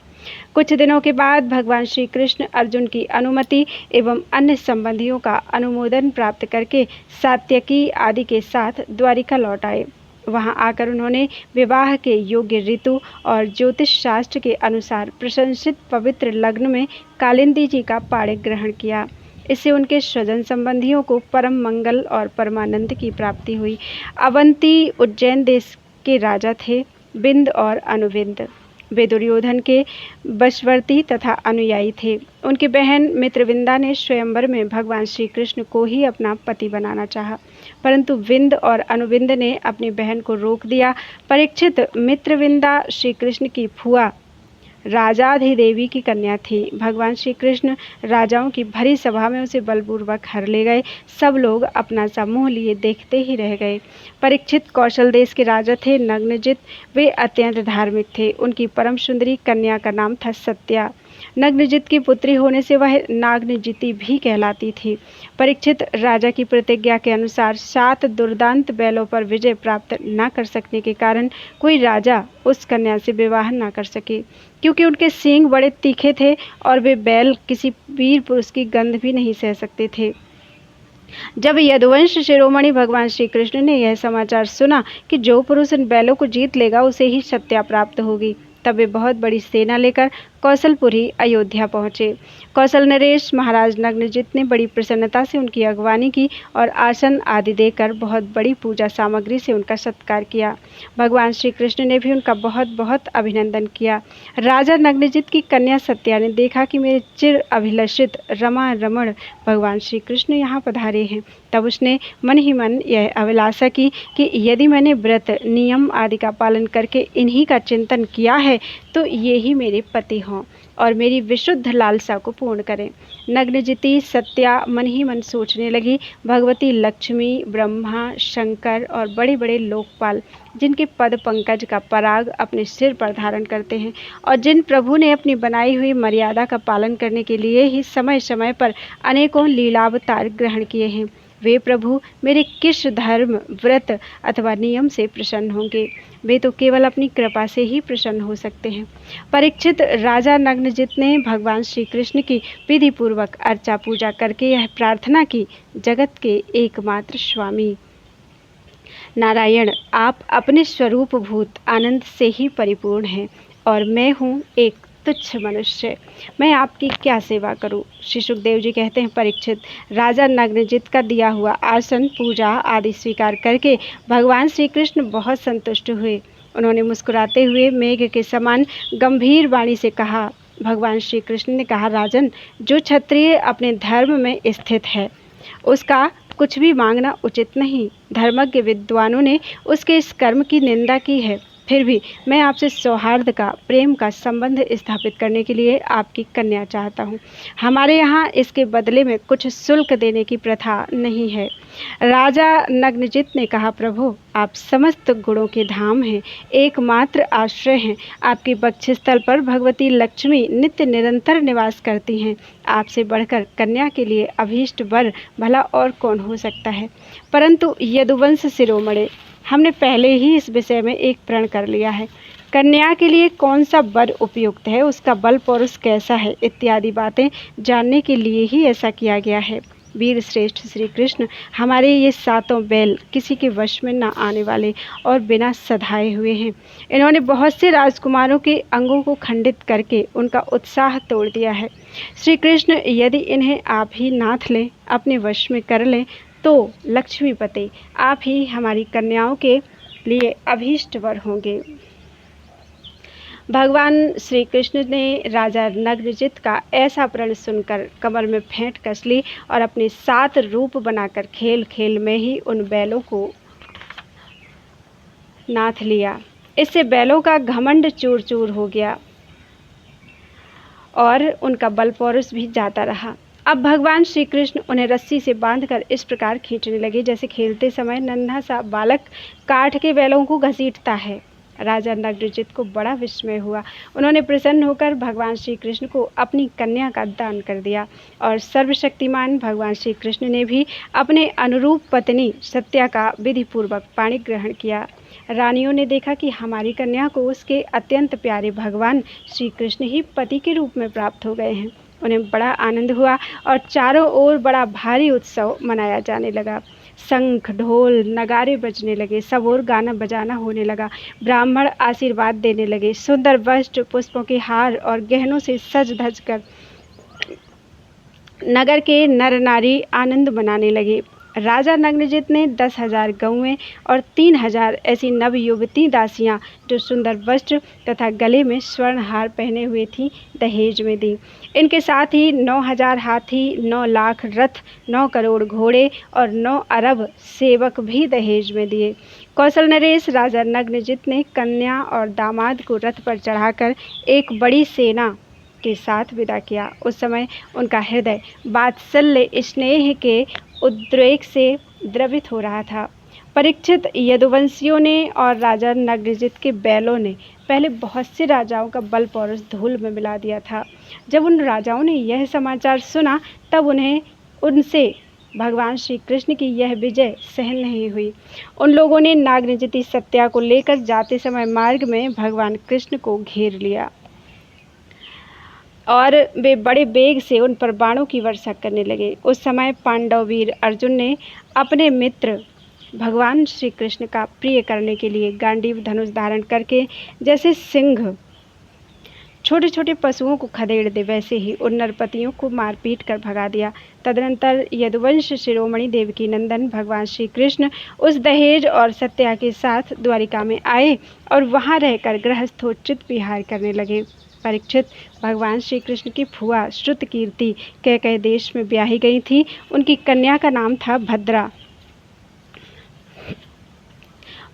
Speaker 1: कुछ दिनों के बाद भगवान श्री कृष्ण अर्जुन की अनुमति एवं अन्य संबंधियों का अनुमोदन प्राप्त करके सात्यकी आदि के साथ द्वारिका लौट आए। वहां आकर उन्होंने विवाह के योग्य ऋतु और ज्योतिष शास्त्र के अनुसार प्रशंसित पवित्र लग्न में कालिंदी जी का पाणिक ग्रहण किया। इससे उनके स्वजन संबंधियों को परम मंगल और परमानंद की प्राप्ति हुई। अवंती उज्जैन देश के राजा थे बिंद और अनुबिंद। वे दुर्योधन के वशवर्ती तथा अनुयायी थे। उनकी बहन मित्रविंदा ने स्वयंवर में भगवान श्री कृष्ण को ही अपना पति बनाना चाहा, परंतु विंद और अनुविंद ने अपनी बहन को रोक दिया। परीक्षित, मित्रविंदा श्री कृष्ण की फुआ राजाधिदेवी की कन्या थी। भगवान श्री कृष्ण राजाओं की भरी सभा में उसे बलपूर्वक हर ले गए। सब लोग अपना सा मुँह लिए देखते ही रह गए। परीक्षित कौशल देश के राजा थे नग्नजित। वे अत्यंत धार्मिक थे। उनकी परम सुंदरी कन्या का नाम था सत्या। नग्नजित की पुत्री होने से वह नागनजिती भी कहलाती थी। परीक्षित, राजा की प्रतिज्ञा के अनुसार 7 दुर्दांत बैलों पर विजय प्राप्त न कर सकने के कारण कोई राजा उस कन्या से विवाह न कर सके, क्योंकि उनके सींग बड़े तीखे थे और वे बैल किसी वीर पुरुष की गंध भी नहीं सह सकते थे। जब यदुवंश शिरोमणि भगवान श्री कृष्ण ने यह समाचार सुना कि जो पुरुष इन बैलों को जीत लेगा उसे ही सत्या प्राप्त होगी, तब वे बहुत बड़ी सेना लेकर कौशलपुरी अयोध्या पहुँचे। कौशल नरेश महाराज नग्नजित ने बड़ी प्रसन्नता से उनकी अगवानी की और आसन आदि देकर बहुत बड़ी पूजा सामग्री से उनका सत्कार किया। भगवान श्री कृष्ण ने भी उनका बहुत बहुत अभिनंदन किया। राजा नग्नजित की कन्या सत्या ने देखा कि मेरे चिर अभिलषित रमा रमण भगवान श्री कृष्ण यहाँ पधारे हैं। तब उसने मन ही मन यह अभिलाषा की कि यदि मैंने व्रत नियम आदि का पालन करके इन्हीं का चिंतन किया है तो ये ही मेरे पति हों और मेरी विशुद्ध लालसा को पूर्ण करें। नग्नजिती सत्या मन ही मन सोचने लगी, भगवती लक्ष्मी, ब्रह्मा, शंकर और बड़े बड़े लोकपाल जिनके पद पंकज का पराग अपने सिर पर धारण करते हैं और जिन प्रभु ने अपनी बनाई हुई मर्यादा का पालन करने के लिए ही समय समय पर अनेकों लीलावतार ग्रहण किए हैं, वे प्रभु मेरे किस धर्म, व्रत अथवा नियम से प्रसन्न होंगे? वे तो केवल अपनी कृपा से ही प्रसन्न हो सकते हैं। परीक्षित, राजा नग्नजित ने भगवान श्री कृष्ण की विधि पूर्वक अर्चा पूजा करके यह प्रार्थना की, जगत के एकमात्र स्वामी नारायण, आप अपने स्वरूप भूत आनंद से ही परिपूर्ण हैं और मैं हूँ एक तुच्छ मनुष्य, मैं आपकी क्या सेवा करूं? श्री सुखदेव जी कहते हैं, परीक्षित, राजा नग्नजित का दिया हुआ आसन, पूजा आदि स्वीकार करके भगवान श्री कृष्ण बहुत संतुष्ट हुए। उन्होंने मुस्कुराते हुए मेघ के समान गंभीर वाणी से कहा। भगवान श्री कृष्ण ने कहा, राजन, जो क्षत्रिय अपने धर्म में स्थित है उसका कुछ भी मांगना उचित नहीं। धर्मज्ञ विद्वानों ने उसके इस कर्म की निंदा की है, फिर भी मैं आपसे सौहार्द का, प्रेम का संबंध स्थापित करने के लिए आपकी कन्या चाहता हूँ। हमारे यहाँ इसके बदले में कुछ शुल्क देने की प्रथा नहीं है। राजा नग्नजित ने कहा, प्रभु, आप समस्त गुणों के धाम हैं, एकमात्र आश्रय हैं। आपके वक्षस्थल पर भगवती लक्ष्मी नित्य निरंतर निवास करती हैं। आपसे बढ़कर कन्या के लिए अभीष्ट वर भला और कौन हो सकता है? परंतु यदुवंश शिरोमणि, हमने पहले ही इस विषय में एक प्रण कर लिया है। कन्या के लिए कौन सा वर उपयुक्त है, उसका बल पौरुष कैसा है, इत्यादि बातें जानने के लिए ही ऐसा किया गया है। वीर श्रेष्ठ श्री कृष्ण, हमारे ये 7 बैल किसी के वश में न आने वाले और बिना सधाए हुए हैं। इन्होंने बहुत से राजकुमारों के अंगों को खंडित करके उनका उत्साह तोड़ दिया है। श्री कृष्ण, यदि इन्हें आप ही नाथ लें, अपने वश में कर लें, तो लक्ष्मीपति आप ही हमारी कन्याओं के लिए अभीष्ट वर होंगे। भगवान श्री कृष्ण ने राजा नग्नजित का ऐसा प्रण सुनकर कमर में फेंट कस ली और अपने 7 रूप बनाकर खेल खेल में ही उन बैलों को नाथ लिया। इससे बैलों का घमंड चूर चूर हो गया और उनका बल पौरुष भी जाता रहा। अब भगवान श्री कृष्ण उन्हें रस्सी से बांधकर इस प्रकार खींचने लगे जैसे खेलते समय नन्हा सा बालक काठ के बैलों को घसीटता है। राजा नग्नजित को बड़ा विस्मय हुआ। उन्होंने प्रसन्न होकर भगवान श्री कृष्ण को अपनी कन्या का दान कर दिया और सर्वशक्तिमान भगवान श्री कृष्ण ने भी अपने अनुरूप पत्नी सत्या का विधि पूर्वक पाणी ग्रहण किया। रानियों ने देखा कि हमारी कन्या को उसके अत्यंत प्यारे भगवान श्री कृष्ण ही पति के रूप में प्राप्त हो गए हैं। उन्हें बड़ा आनंद हुआ और चारों ओर बड़ा भारी उत्सव मनाया जाने लगा। शंख, ढोल, नगारे बजने लगे, सब ओर गाना बजाना होने लगा। ब्राह्मण आशीर्वाद देने लगे। सुंदर वस्त्र, पुष्पों के हार और गहनों से सज धज कर नगर के नर नारी आनंद मनाने लगे। राजा नग्नजित ने 10,000 गौएं और 3,000 ऐसी नवयुवती दासियां जो सुंदर वस्त्र तथा गले में स्वर्णहार पहने हुए थीं दहेज में दी। इनके साथ ही 9,000 हाथी, 9 लाख रथ, 9 करोड़ घोड़े और 9 अरब सेवक भी दहेज में दिए। कौशल नरेश राजा नग्नजित ने कन्या और दामाद को रथ पर चढ़ाकर एक बड़ी सेना के साथ विदा किया। उस समय उनका हृदय वात्सल्य स्नेह के उद्रेक से द्रवित हो रहा था। परीक्षित, यदुवंशियों ने और राजा नग्नजित के बैलों ने पहले बहुत से राजाओं का बल पौरुष धूल में मिला दिया था। जब उन राजाओं ने यह समाचार सुना तब उन्हें उनसे भगवान श्री कृष्ण की यह विजय सहन नहीं हुई। उन लोगों ने नागनजिती सत्या को लेकर जाते समय मार्ग में भगवान कृष्ण को घेर लिया और वे बड़े वेग से उन पर बाणों की वर्षा करने लगे। उस समय पांडव वीर अर्जुन ने अपने मित्र भगवान श्री कृष्ण का प्रिय करने के लिए गांडीव धनुष धारण करके जैसे सिंह छोटे छोटे पशुओं को खदेड़ दे वैसे ही उन नरपतियों को मारपीट कर भगा दिया। तदनंतर यदुवंश शिरोमणि देवकी नंदन भगवान श्री कृष्ण उस दहेज और सत्या के साथ द्वारिका में आए और वहां रहकर गृहस्थोचित विहार करने लगे। परीक्षित, भगवान श्री कृष्ण की फुआ श्रुतकीर्ति कैकेयी देश में ब्याही गई थी। उनकी कन्या का नाम था भद्रा।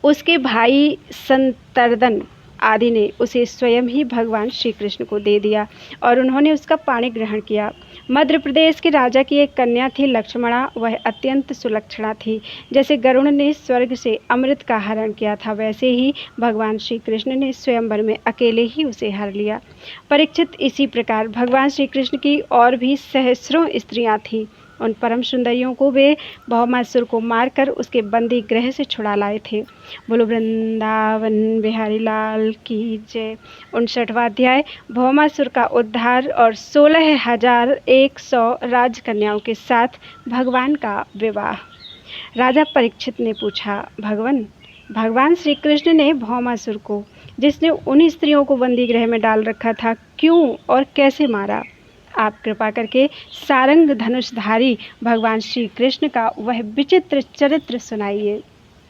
Speaker 1: उसके भाई संतर्दन आदि ने उसे स्वयं ही भगवान श्री कृष्ण को दे दिया और उन्होंने उसका पाणी ग्रहण किया। मध्य प्रदेश के राजा की एक कन्या थी लक्ष्मणा। वह अत्यंत सुलक्षणा थी। जैसे गरुण ने स्वर्ग से अमृत का हरण किया था वैसे ही भगवान श्री कृष्ण ने स्वयंवर में अकेले ही उसे हर लिया। परीक्षित, इसी प्रकार भगवान श्री कृष्ण की और भी सहस्रों स्त्रियां थीं। उन परम सुंदरियों को वे भौमासुर को मारकर उसके बंदी गृह से छुड़ा लाए थे। बोलो वृंदावन बिहारी लाल की जय। 59वां अध्याय भौमासुर का उद्धार और 16,100 राजकन्याओं के साथ भगवान का विवाह। राजा परीक्षित ने पूछा, भगवान श्री कृष्ण ने भौमासुर को, जिसने उन स्त्रियों को बंदी गृह में डाल रखा था, क्यों और कैसे मारा? आप कृपा करके सारंग धनुषधारी भगवान श्री कृष्ण का वह विचित्र चरित्र सुनाइए।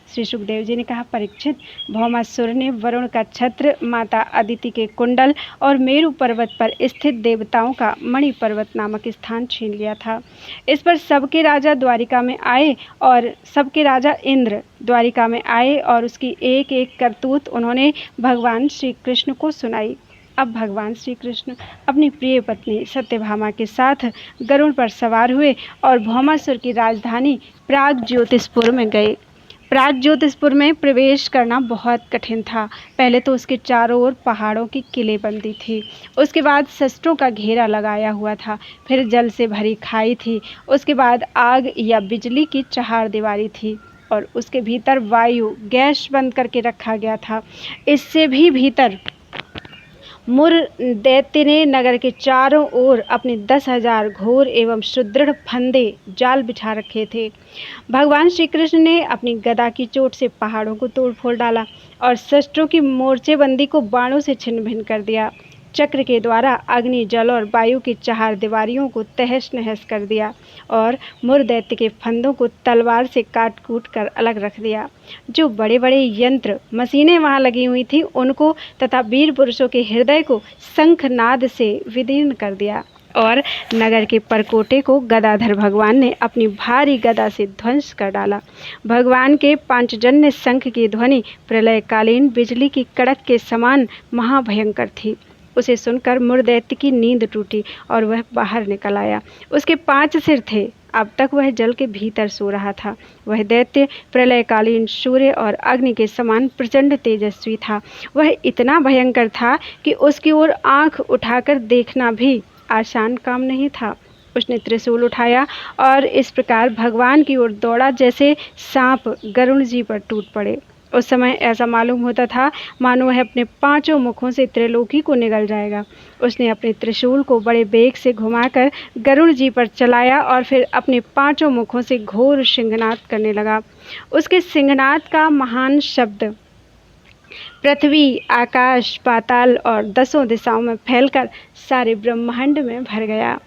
Speaker 1: श्री सुखदेव जी ने कहा, परीक्षित, भौमासुर ने वरुण का छत्र, माता अदिति के कुंडल और मेरु पर्वत पर स्थित देवताओं का मणि पर्वत नामक स्थान छीन लिया था। इस पर सबके राजा द्वारिका में आए और सबके राजा इंद्र द्वारिका में आए और उसकी एक एक करतूत उन्होंने भगवान श्री कृष्ण को सुनाई। अब भगवान श्री कृष्ण अपनी प्रिय पत्नी सत्यभामा के साथ गरुड़ पर सवार हुए और भौमासुर की राजधानी प्रागज्योतिषपुर में गए। प्रागज्योतिषपुर में प्रवेश करना बहुत कठिन था। पहले तो उसके चारों ओर पहाड़ों की किलेबंदी थी। उसके बाद शस्त्रों का घेरा लगाया हुआ था। फिर जल से भरी खाई थी। उसके बाद आग या बिजली की चहारदीवारी थी और उसके भीतर वायु गैस बंद करके रखा गया था। इससे भी भीतर मुर दैत्य ने नगर के चारों ओर अपने 10,000 घोर एवं सुदृढ़ फंदे जाल बिछा रखे थे। भगवान श्री कृष्ण ने अपनी गदा की चोट से पहाड़ों को तोड़ फोड़ डाला और शस्त्रों की मोर्चेबंदी को बाणों से छिन्न भिन्न कर दिया। चक्र के द्वारा अग्नि, जल और वायु की चार दीवारियों को तहस नहस कर दिया और मुर दैत्य के फंदों को तलवार से काट कूट कर अलग रख दिया। जो बड़े बड़े यंत्र मशीनें वहां लगी हुई थी उनको तथा वीर पुरुषों के हृदय को शंखनाद से विदीर्ण कर दिया और नगर के परकोटे को गदाधर भगवान ने अपनी भारी गदा से ध्वंस कर डाला। भगवान के पांचजन्य शंख की ध्वनि प्रलयकालीन बिजली की कड़क के समान महाभयंकर थी। उसे सुनकर मुरदैत्य की नींद टूटी और वह बाहर निकल आया। उसके 5 सिर थे। अब तक वह जल के भीतर सो रहा था। वह दैत्य प्रलयकालीन सूर्य और अग्नि के समान प्रचंड तेजस्वी था। वह इतना भयंकर था कि उसकी ओर आंख उठाकर देखना भी आसान काम नहीं था। उसने त्रिशूल उठाया और इस प्रकार भगवान की ओर दौड़ा जैसे सांप गरुण जी पर टूट पड़े। उस समय ऐसा मालूम होता था मानो वह अपने 5 मुखों से त्रिलोकी को निगल जाएगा। उसने अपने त्रिशूल को बड़े वेग से घुमाकर गरुड़ जी पर चलाया और फिर अपने 5 मुखों से घोर सिंहनाद करने लगा। उसके सिंहनाद का महान शब्द पृथ्वी, आकाश, पाताल और 10 दिशाओं में फैलकर सारे ब्रह्मांड में भर गया।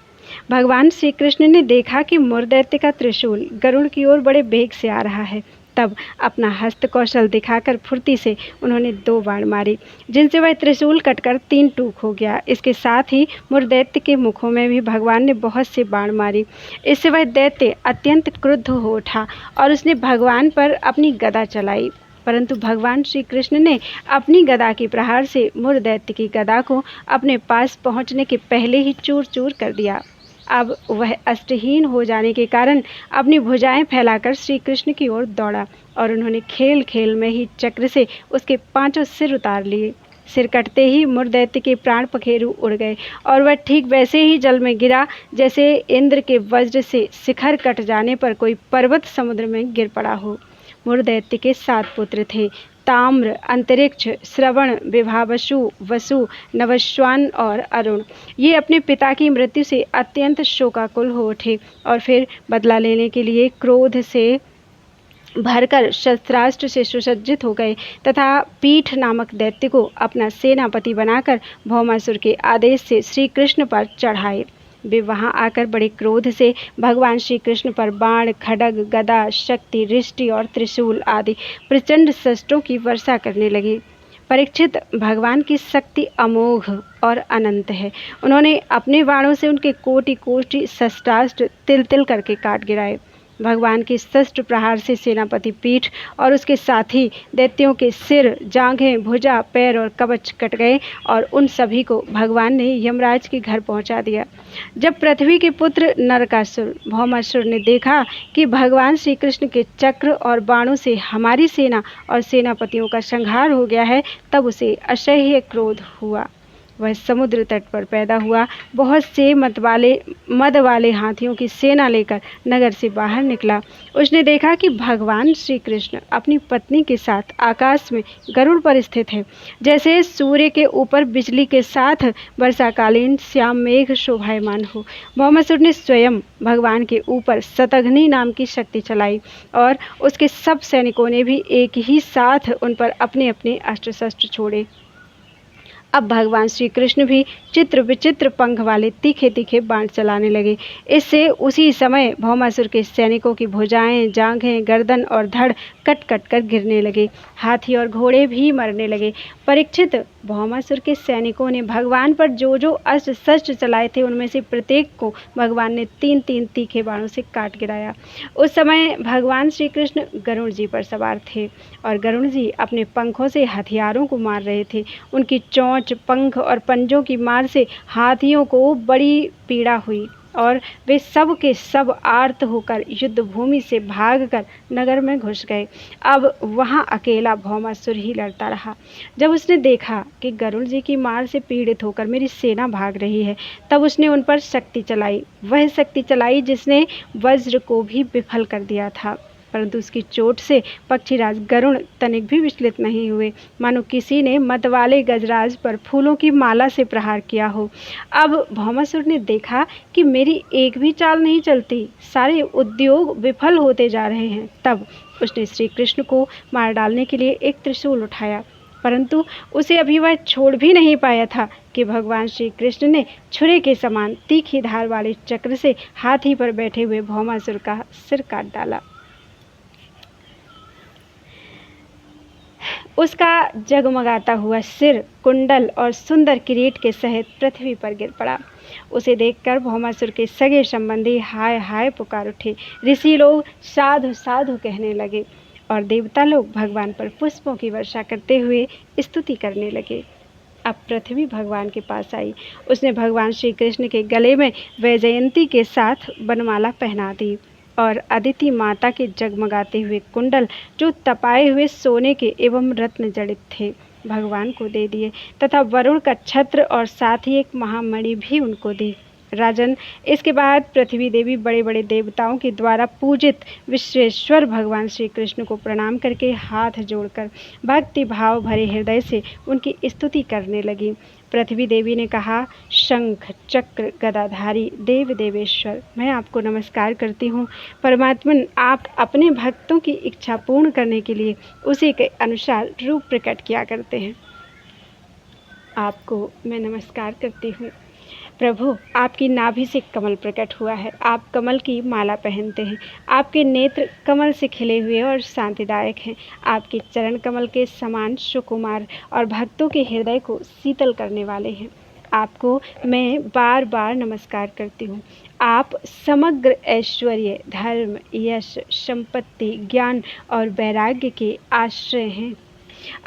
Speaker 1: भगवान श्री कृष्ण ने देखा कि मुरदैत्य का त्रिशूल गरुड़ की ओर बड़े वेग से आ रहा है। तब अपना हस्त कौशल दिखाकर फुर्ती से उन्होंने 2 बाण मारे, जिनसे वह त्रिशूल कटकर 3 टूक हो गया। इसके साथ ही मुरदैत्य के मुखों में भी भगवान ने बहुत से बाण मारे। इससे वह दैत्य अत्यंत क्रुद्ध हो उठा और उसने भगवान पर अपनी गदा चलाई, परंतु भगवान श्री कृष्ण ने अपनी गदा के प्रहार से मुरदैत्य की गदा को अपने पास पहुंचने के पहले ही चूर चूर कर दिया। अब वह अस्त्रहीन हो जाने के कारण अपनी भुजाएं फैलाकर श्री कृष्ण की ओर दौड़ा और उन्होंने खेल खेल में ही चक्र से उसके 5 सिर उतार लिए। सिर कटते ही मुरदैत्य के प्राण पखेरु उड़ गए और वह ठीक वैसे ही जल में गिरा जैसे इंद्र के वज्र से शिखर कट जाने पर कोई पर्वत समुद्र में गिर पड़ा हो। मुरदैत्य के 7 पुत्र थे, ताम्र, अंतरिक्ष, श्रवण, विभावसु, वसु, नवश्वान और अरुण। ये अपने पिता की मृत्यु से अत्यंत शोकाकुल हो उठे और फिर बदला लेने के लिए क्रोध से भरकर शस्त्रास्त्र से सुसज्जित हो गए तथा पीठ नामक दैत्य को अपना सेनापति बनाकर भौमासुर के आदेश से श्री कृष्ण पर चढ़ाए। वे वहां आकर बड़े क्रोध से भगवान श्री कृष्ण पर बाण, खड्ग, गदा, शक्ति, रिष्टि और त्रिशूल आदि प्रचंड शस्त्रों की वर्षा करने लगे। परीक्षित, भगवान की शक्ति अमोघ और अनंत है। उन्होंने अपने बाणों से उनके कोटि कोटि शस्त्रास्त्र तिल तिल करके काट गिराए। भगवान के शस्त्र प्रहार से सेनापति पीठ और उसके साथी दैत्यों के सिर, जांघें, भुजा, पैर और कवच कट गए और उन सभी को भगवान ने यमराज के घर पहुंचा दिया। जब पृथ्वी के पुत्र नरकासुर भौमासुर ने देखा कि भगवान श्री कृष्ण के चक्र और बाणों से हमारी सेना और सेनापतियों का संहार हो गया है, तब उसे असह्य क्रोध हुआ। वह समुद्र तट पर पैदा हुआ, बहुत से मद वाले हाथियों की सेना लेकर नगर से बाहर निकला। उसने देखा कि भगवान श्री कृष्ण अपनी पत्नी के साथ आकाश में गरुड़ पर स्थित है, जैसे सूर्य के ऊपर बिजली के साथ वर्षाकालीन श्याम मेघ शोभायमान हो। भौमासुर ने स्वयं भगवान के ऊपर शतघ्नी नाम की शक्ति चलाई और उसके सब सैनिकों ने भी एक ही साथ उन पर अपने अपने अस्त्र शस्त्र छोड़े। अब भगवान श्री कृष्ण भी चित्र विचित्र पंख वाले तीखे तीखे बाण चलाने लगे। इससे उसी समय भौमासुर के सैनिकों की भुजाएं, जांघें, गर्दन और धड़ कट कट कर गिरने लगे। हाथी और घोड़े भी मरने लगे। परीक्षित, भौमासुर के सैनिकों ने भगवान पर जो जो अस्त्र शस्त्र चलाए थे, उनमें से प्रत्येक को भगवान ने 3-3 तीखे बाणों से काट गिराया। उस समय भगवान श्री कृष्ण गरुड़ जी पर सवार थे और गरुड़ जी अपने पंखों से हथियारों को मार रहे थे। उनकी चोंच, पंख और पंजों की मार से हाथियों को बड़ी पीड़ा हुई और वे सब के सब आर्त होकर युद्ध भूमि से भागकर नगर में घुस गए। अब वहां अकेला भौमासुर ही लड़ता रहा। जब उसने देखा कि गरुड़ जी की मार से पीड़ित होकर मेरी सेना भाग रही है, तब उसने उन पर शक्ति चलाई। वह शक्ति चलाई जिसने वज्र को भी विफल कर दिया था, परंतु उसकी चोट से पक्षीराज गरुड़ तनिक भी विचलित नहीं हुए, मानो किसी ने मतवाले गजराज पर फूलों की माला से प्रहार किया हो। अब भौमासुर ने देखा कि मेरी एक भी चाल नहीं चलती, सारे उद्योग विफल होते जा रहे हैं। तब उसने श्री कृष्ण को मार डालने के लिए एक त्रिशूल उठाया, परंतु उसे अभी वह छोड़ भी नहीं पाया था कि भगवान श्री कृष्ण ने छुरे के समान तीखी धार वाले चक्र से हाथी पर बैठे हुए भौमासुर का सिर काट डाला। उसका जगमगाता हुआ सिर कुंडल और सुंदर किरीट के सहित पृथ्वी पर गिर पड़ा। उसे देखकर भौमासुर के सगे संबंधी हाय हाय पुकार उठे। ऋषि लोग साधु साधु कहने लगे और देवता लोग भगवान पर पुष्पों की वर्षा करते हुए स्तुति करने लगे। अब पृथ्वी भगवान के पास आई। उसने भगवान श्री कृष्ण के गले में वैजयंती के साथ बनमाला पहना दी और अदिति माता के जगमगाते हुए कुंडल, जो तपाए हुए सोने के एवं रत्न जड़ित थे, भगवान को दे दिए तथा वरुण का छत्र और साथ ही एक महामणि भी उनको दी। राजन, इसके बाद पृथ्वी देवी बड़े बड़े देवताओं के द्वारा पूजित विश्वेश्वर भगवान श्री कृष्ण को प्रणाम करके हाथ जोड़कर भक्ति भाव भरे हृदय से उनकी स्तुति करने लगी। पृथ्वी देवी ने कहा, शंख चक्र गदाधारी देव देवेश्वर, मैं आपको नमस्कार करती हूँ। परमात्मन, आप अपने भक्तों की इच्छा पूर्ण करने के लिए उसी के अनुसार रूप प्रकट किया करते हैं। आपको मैं नमस्कार करती हूँ। प्रभु, आपकी नाभि से कमल प्रकट हुआ है। आप कमल की माला पहनते हैं। आपके नेत्र कमल से खिले हुए और शांतिदायक हैं। आपके चरण कमल के समान सुकुमार और भक्तों के हृदय को शीतल करने वाले हैं। आपको मैं बार बार नमस्कार करती हूँ। आप समग्र ऐश्वर्य, धर्म, यश, संपत्ति, ज्ञान और वैराग्य के आश्रय हैं।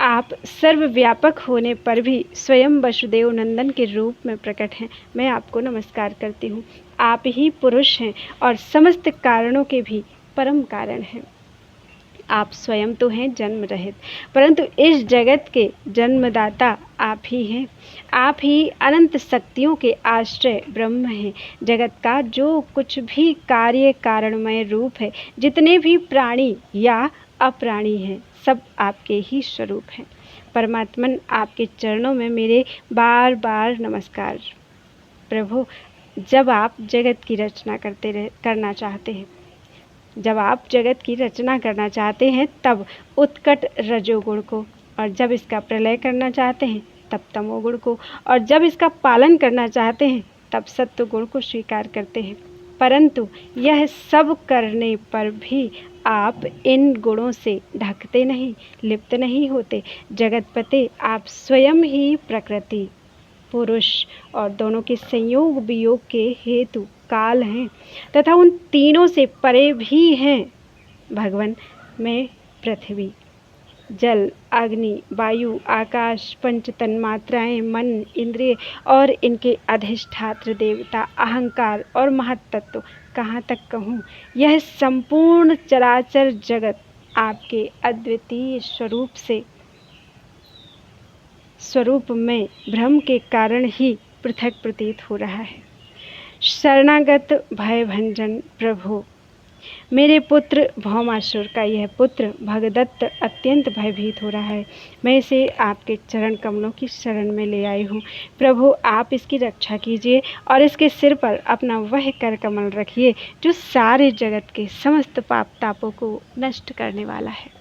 Speaker 1: आप सर्वव्यापक होने पर भी स्वयं वसुदेव नंदन के रूप में प्रकट हैं। मैं आपको नमस्कार करती हूँ। आप ही पुरुष हैं और समस्त कारणों के भी परम कारण हैं। आप स्वयं तो हैं जन्म रहित, परंतु इस जगत के जन्मदाता आप ही हैं। आप ही अनंत शक्तियों के आश्रय ब्रह्म हैं। जगत का जो कुछ भी कार्य कारणमय रूप है, जितने भी प्राणी या अप्राणी हैं, सब आपके ही स्वरूप हैं। परमात्मन, आपके चरणों में मेरे बार बार नमस्कार। प्रभु, जब आप जगत की रचना करना चाहते हैं, जब आप जगत की रचना करना चाहते हैं तब उत्कट रजोगुण को, और जब इसका प्रलय करना चाहते हैं तब तमोगुण को, और जब इसका पालन करना चाहते हैं तब सत्वगुण को स्वीकार करते हैं। परंतु यह सब करने पर भी आप इन गुणों से ढकते नहीं, लिप्त नहीं होते। जगतपते, आप स्वयं ही प्रकृति, पुरुष और दोनों के संयोग वियोग के हेतु काल हैं तथा उन तीनों से परे भी हैं। भगवान, मैं पृथ्वी, जल, अग्नि, वायु, आकाश, पंच तन्मात्राएं, मन, इंद्रिय और इनके अधिष्ठात्र देवता, अहंकार और महत्तत्व, कहाँ तक कहूँ, यह संपूर्ण चराचर जगत आपके अद्वितीय स्वरूप में भ्रम के कारण ही पृथक प्रतीत हो रहा है। शरणागत भयभंजन प्रभु, मेरे पुत्र भौमासुर का यह पुत्र भगदत्त अत्यंत भयभीत हो रहा है। मैं इसे आपके चरण कमलों की शरण में ले आई हूँ। प्रभु, आप इसकी रक्षा कीजिए और इसके सिर पर अपना वह कर कमल रखिए जो सारे जगत के समस्त पाप तापों को नष्ट करने वाला है।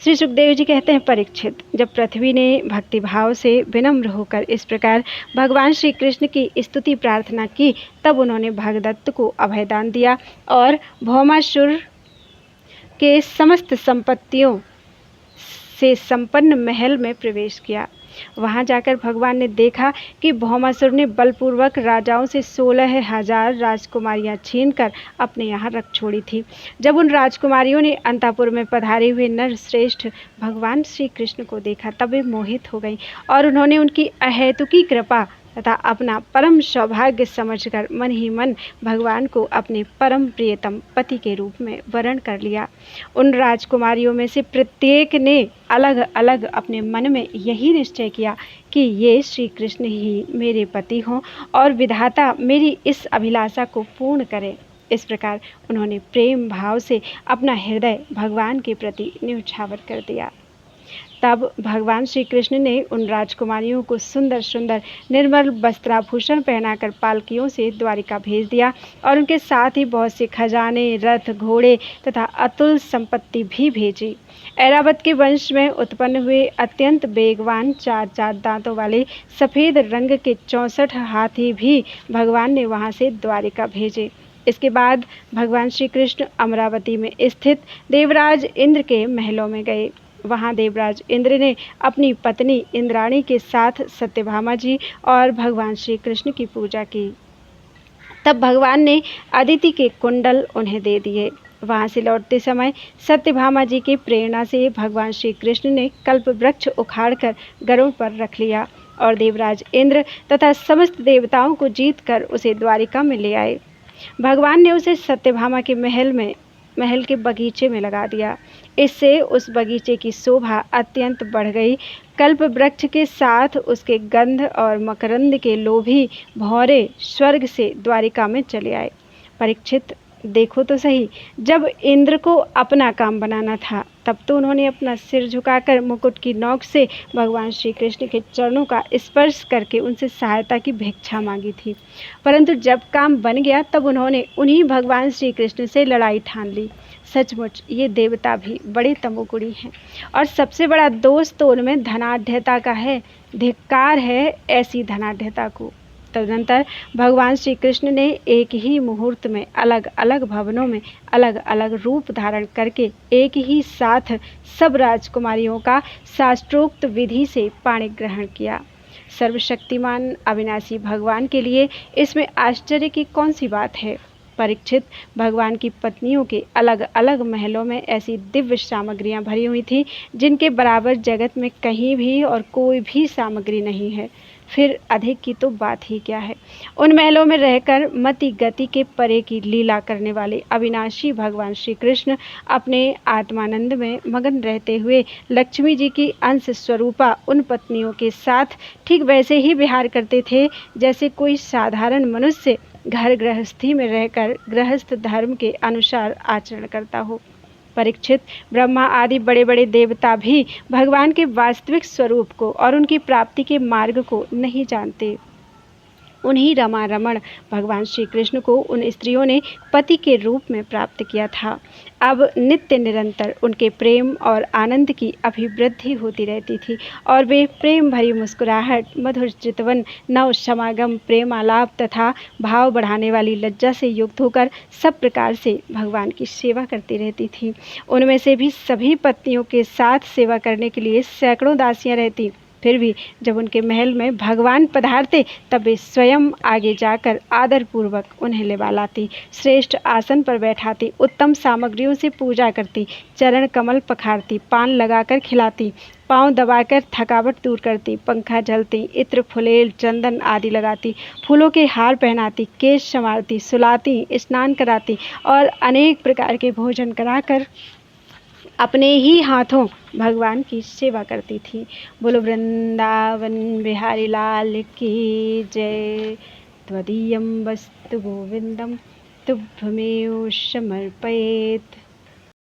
Speaker 1: श्री सुखदेव जी कहते हैं, परीक्षित, जब पृथ्वी ने भक्तिभाव से विनम्र होकर इस प्रकार भगवान श्री कृष्ण की स्तुति प्रार्थना की, तब उन्होंने भगदत्त को अभयदान दिया और भौमासुर के समस्त संपत्तियों से संपन्न महल में प्रवेश किया। वहां जाकर भगवान ने देखा कि भौमासुर ने बलपूर्वक राजाओं से 16,000 राजकुमारियां छीनकर अपने यहाँ रख छोड़ी थी। जब उन राजकुमारियों ने अंतःपुर में पधारे हुए नर श्रेष्ठ भगवान श्री कृष्ण को देखा, तब वे मोहित हो गईं और उन्होंने उनकी अहेतुकी कृपा तथा अपना परम सौभाग्य समझकर मन ही मन भगवान को अपने परम प्रियतम पति के रूप में वरण कर लिया। उन राजकुमारियों में से प्रत्येक ने अलग अलग अपने मन में यही निश्चय किया कि ये श्री कृष्ण ही मेरे पति हों और विधाता मेरी इस अभिलाषा को पूर्ण करें। इस प्रकार उन्होंने प्रेम भाव से अपना हृदय भगवान के प्रति न्यौछावर कर दिया। तब भगवान श्री कृष्ण ने उन राजकुमारियों को सुंदर सुंदर निर्मल वस्त्राभूषण पहनाकर पालकियों से द्वारिका भेज दिया और उनके साथ ही बहुत से खजाने, रथ, घोड़े तथा अतुल संपत्ति भी भेजी। ऐरावत के वंश में उत्पन्न हुए अत्यंत वेगवान 4 दांतों वाले सफ़ेद रंग के 64 हाथी भी भगवान ने वहां से द्वारिका भेजे। इसके बाद भगवान श्री कृष्ण अमरावती में स्थित देवराज इंद्र के महलों में गए। वहां देवराज इंद्र ने अपनी पत्नी इंद्राणी के साथ सत्यभामा जी और भगवान श्री कृष्ण की पूजा की। तब भगवान ने अदिति के कुंडल उन्हें दे दिए। वहां से लौटते समय सत्यभामा जी की प्रेरणा से भगवान श्री कृष्ण ने कल्प वृक्ष उखाड़कर गरुड़ पर रख लिया और देवराज इंद्र तथा समस्त देवताओं को जीतकर उसे द्वारिका में ले आए। भगवान ने उसे सत्यभामा के महल के बगीचे में लगा दिया। इससे उस बगीचे की शोभा अत्यंत बढ़ गई। कल्प वृक्ष के साथ उसके गंध और मकरंद के लोभी भौरे स्वर्ग से द्वारिका में चले आए। परीक्षित, देखो तो सही, जब इंद्र को अपना काम बनाना था तब तो उन्होंने अपना सिर झुकाकर मुकुट की नोक से भगवान श्री कृष्ण के चरणों का स्पर्श करके उनसे सहायता की भिक्षा मांगी थी, परंतु जब काम बन गया तब उन्होंने उन्हीं भगवान श्री कृष्ण से लड़ाई ठान ली। सचमुच ये देवता भी बड़े तमोगुणी हैं, और सबसे बड़ा दोष तो उनमें धनाढ्यता का है। धिक्कार है ऐसी धनाढ्यता को। तदनंतर भगवान श्री कृष्ण ने एक ही मुहूर्त में अलग अलग भवनों में अलग अलग रूप धारण करके एक ही साथ सब राजकुमारियों का शास्त्रोक्त विधि से पाणी ग्रहण किया। सर्वशक्तिमान अविनाशी भगवान के लिए इसमें आश्चर्य की कौन सी बात है। परीक्षित, भगवान की पत्नियों के अलग अलग महलों में ऐसी दिव्य सामग्रियां भरी हुई थी जिनके बराबर जगत में कहीं भी और कोई भी सामग्री नहीं है। फिर अधिक की तो बात ही क्या है। उन महलों में रहकर मति गति के परे की लीला करने वाले अविनाशी भगवान श्री कृष्ण अपने आत्मानंद में मगन रहते हुए लक्ष्मी जी की अंश स्वरूपा उन पत्नियों के साथ ठीक वैसे ही विहार करते थे जैसे कोई साधारण मनुष्य घर गृहस्थी में रहकर गृहस्थ धर्म के अनुसार आचरण करता हो। परीक्षित, ब्रह्मा आदि बड़े बड़े देवता भी भगवान के वास्तविक स्वरूप को और उनकी प्राप्ति के मार्ग को नहीं जानते। उन्हीं रमा रमण भगवान श्री कृष्ण को उन स्त्रियों ने पति के रूप में प्राप्त किया था। अब नित्य निरंतर उनके प्रेम और आनंद की अभिवृद्धि होती रहती थी और वे प्रेम भरी मुस्कुराहट, मधुर चितवन, नव समागम, प्रेमालाप तथा भाव बढ़ाने वाली लज्जा से युक्त होकर सब प्रकार से भगवान की सेवा करती रहती थी। उनमें से भी सभी पत्नियों के साथ सेवा करने के लिए सैकड़ों दासियां रहती। फिर भी जब उनके महल में भगवान पधारते तब वे स्वयं आगे जाकर आदरपूर्वक उन्हें लेवा लाती, श्रेष्ठ आसन पर बैठाती, उत्तम सामग्रियों से पूजा करती, चरण कमल पखारती, पान लगाकर खिलाती, पांव दबाकर थकावट दूर करती, पंखा झलती, इत्र, फुलेल, चंदन आदि लगाती, फूलों के हार पहनाती, केश संवारती, सुलाती, स्नान कराती और अनेक प्रकार के भोजन कराकर अपने ही हाथों भगवान की सेवा करती थी। बोलो वृंदावन बिहारी लाल की जय। त्वदीयं वस्तु गोविंदम तुभ्यमेव समर्पयेत्।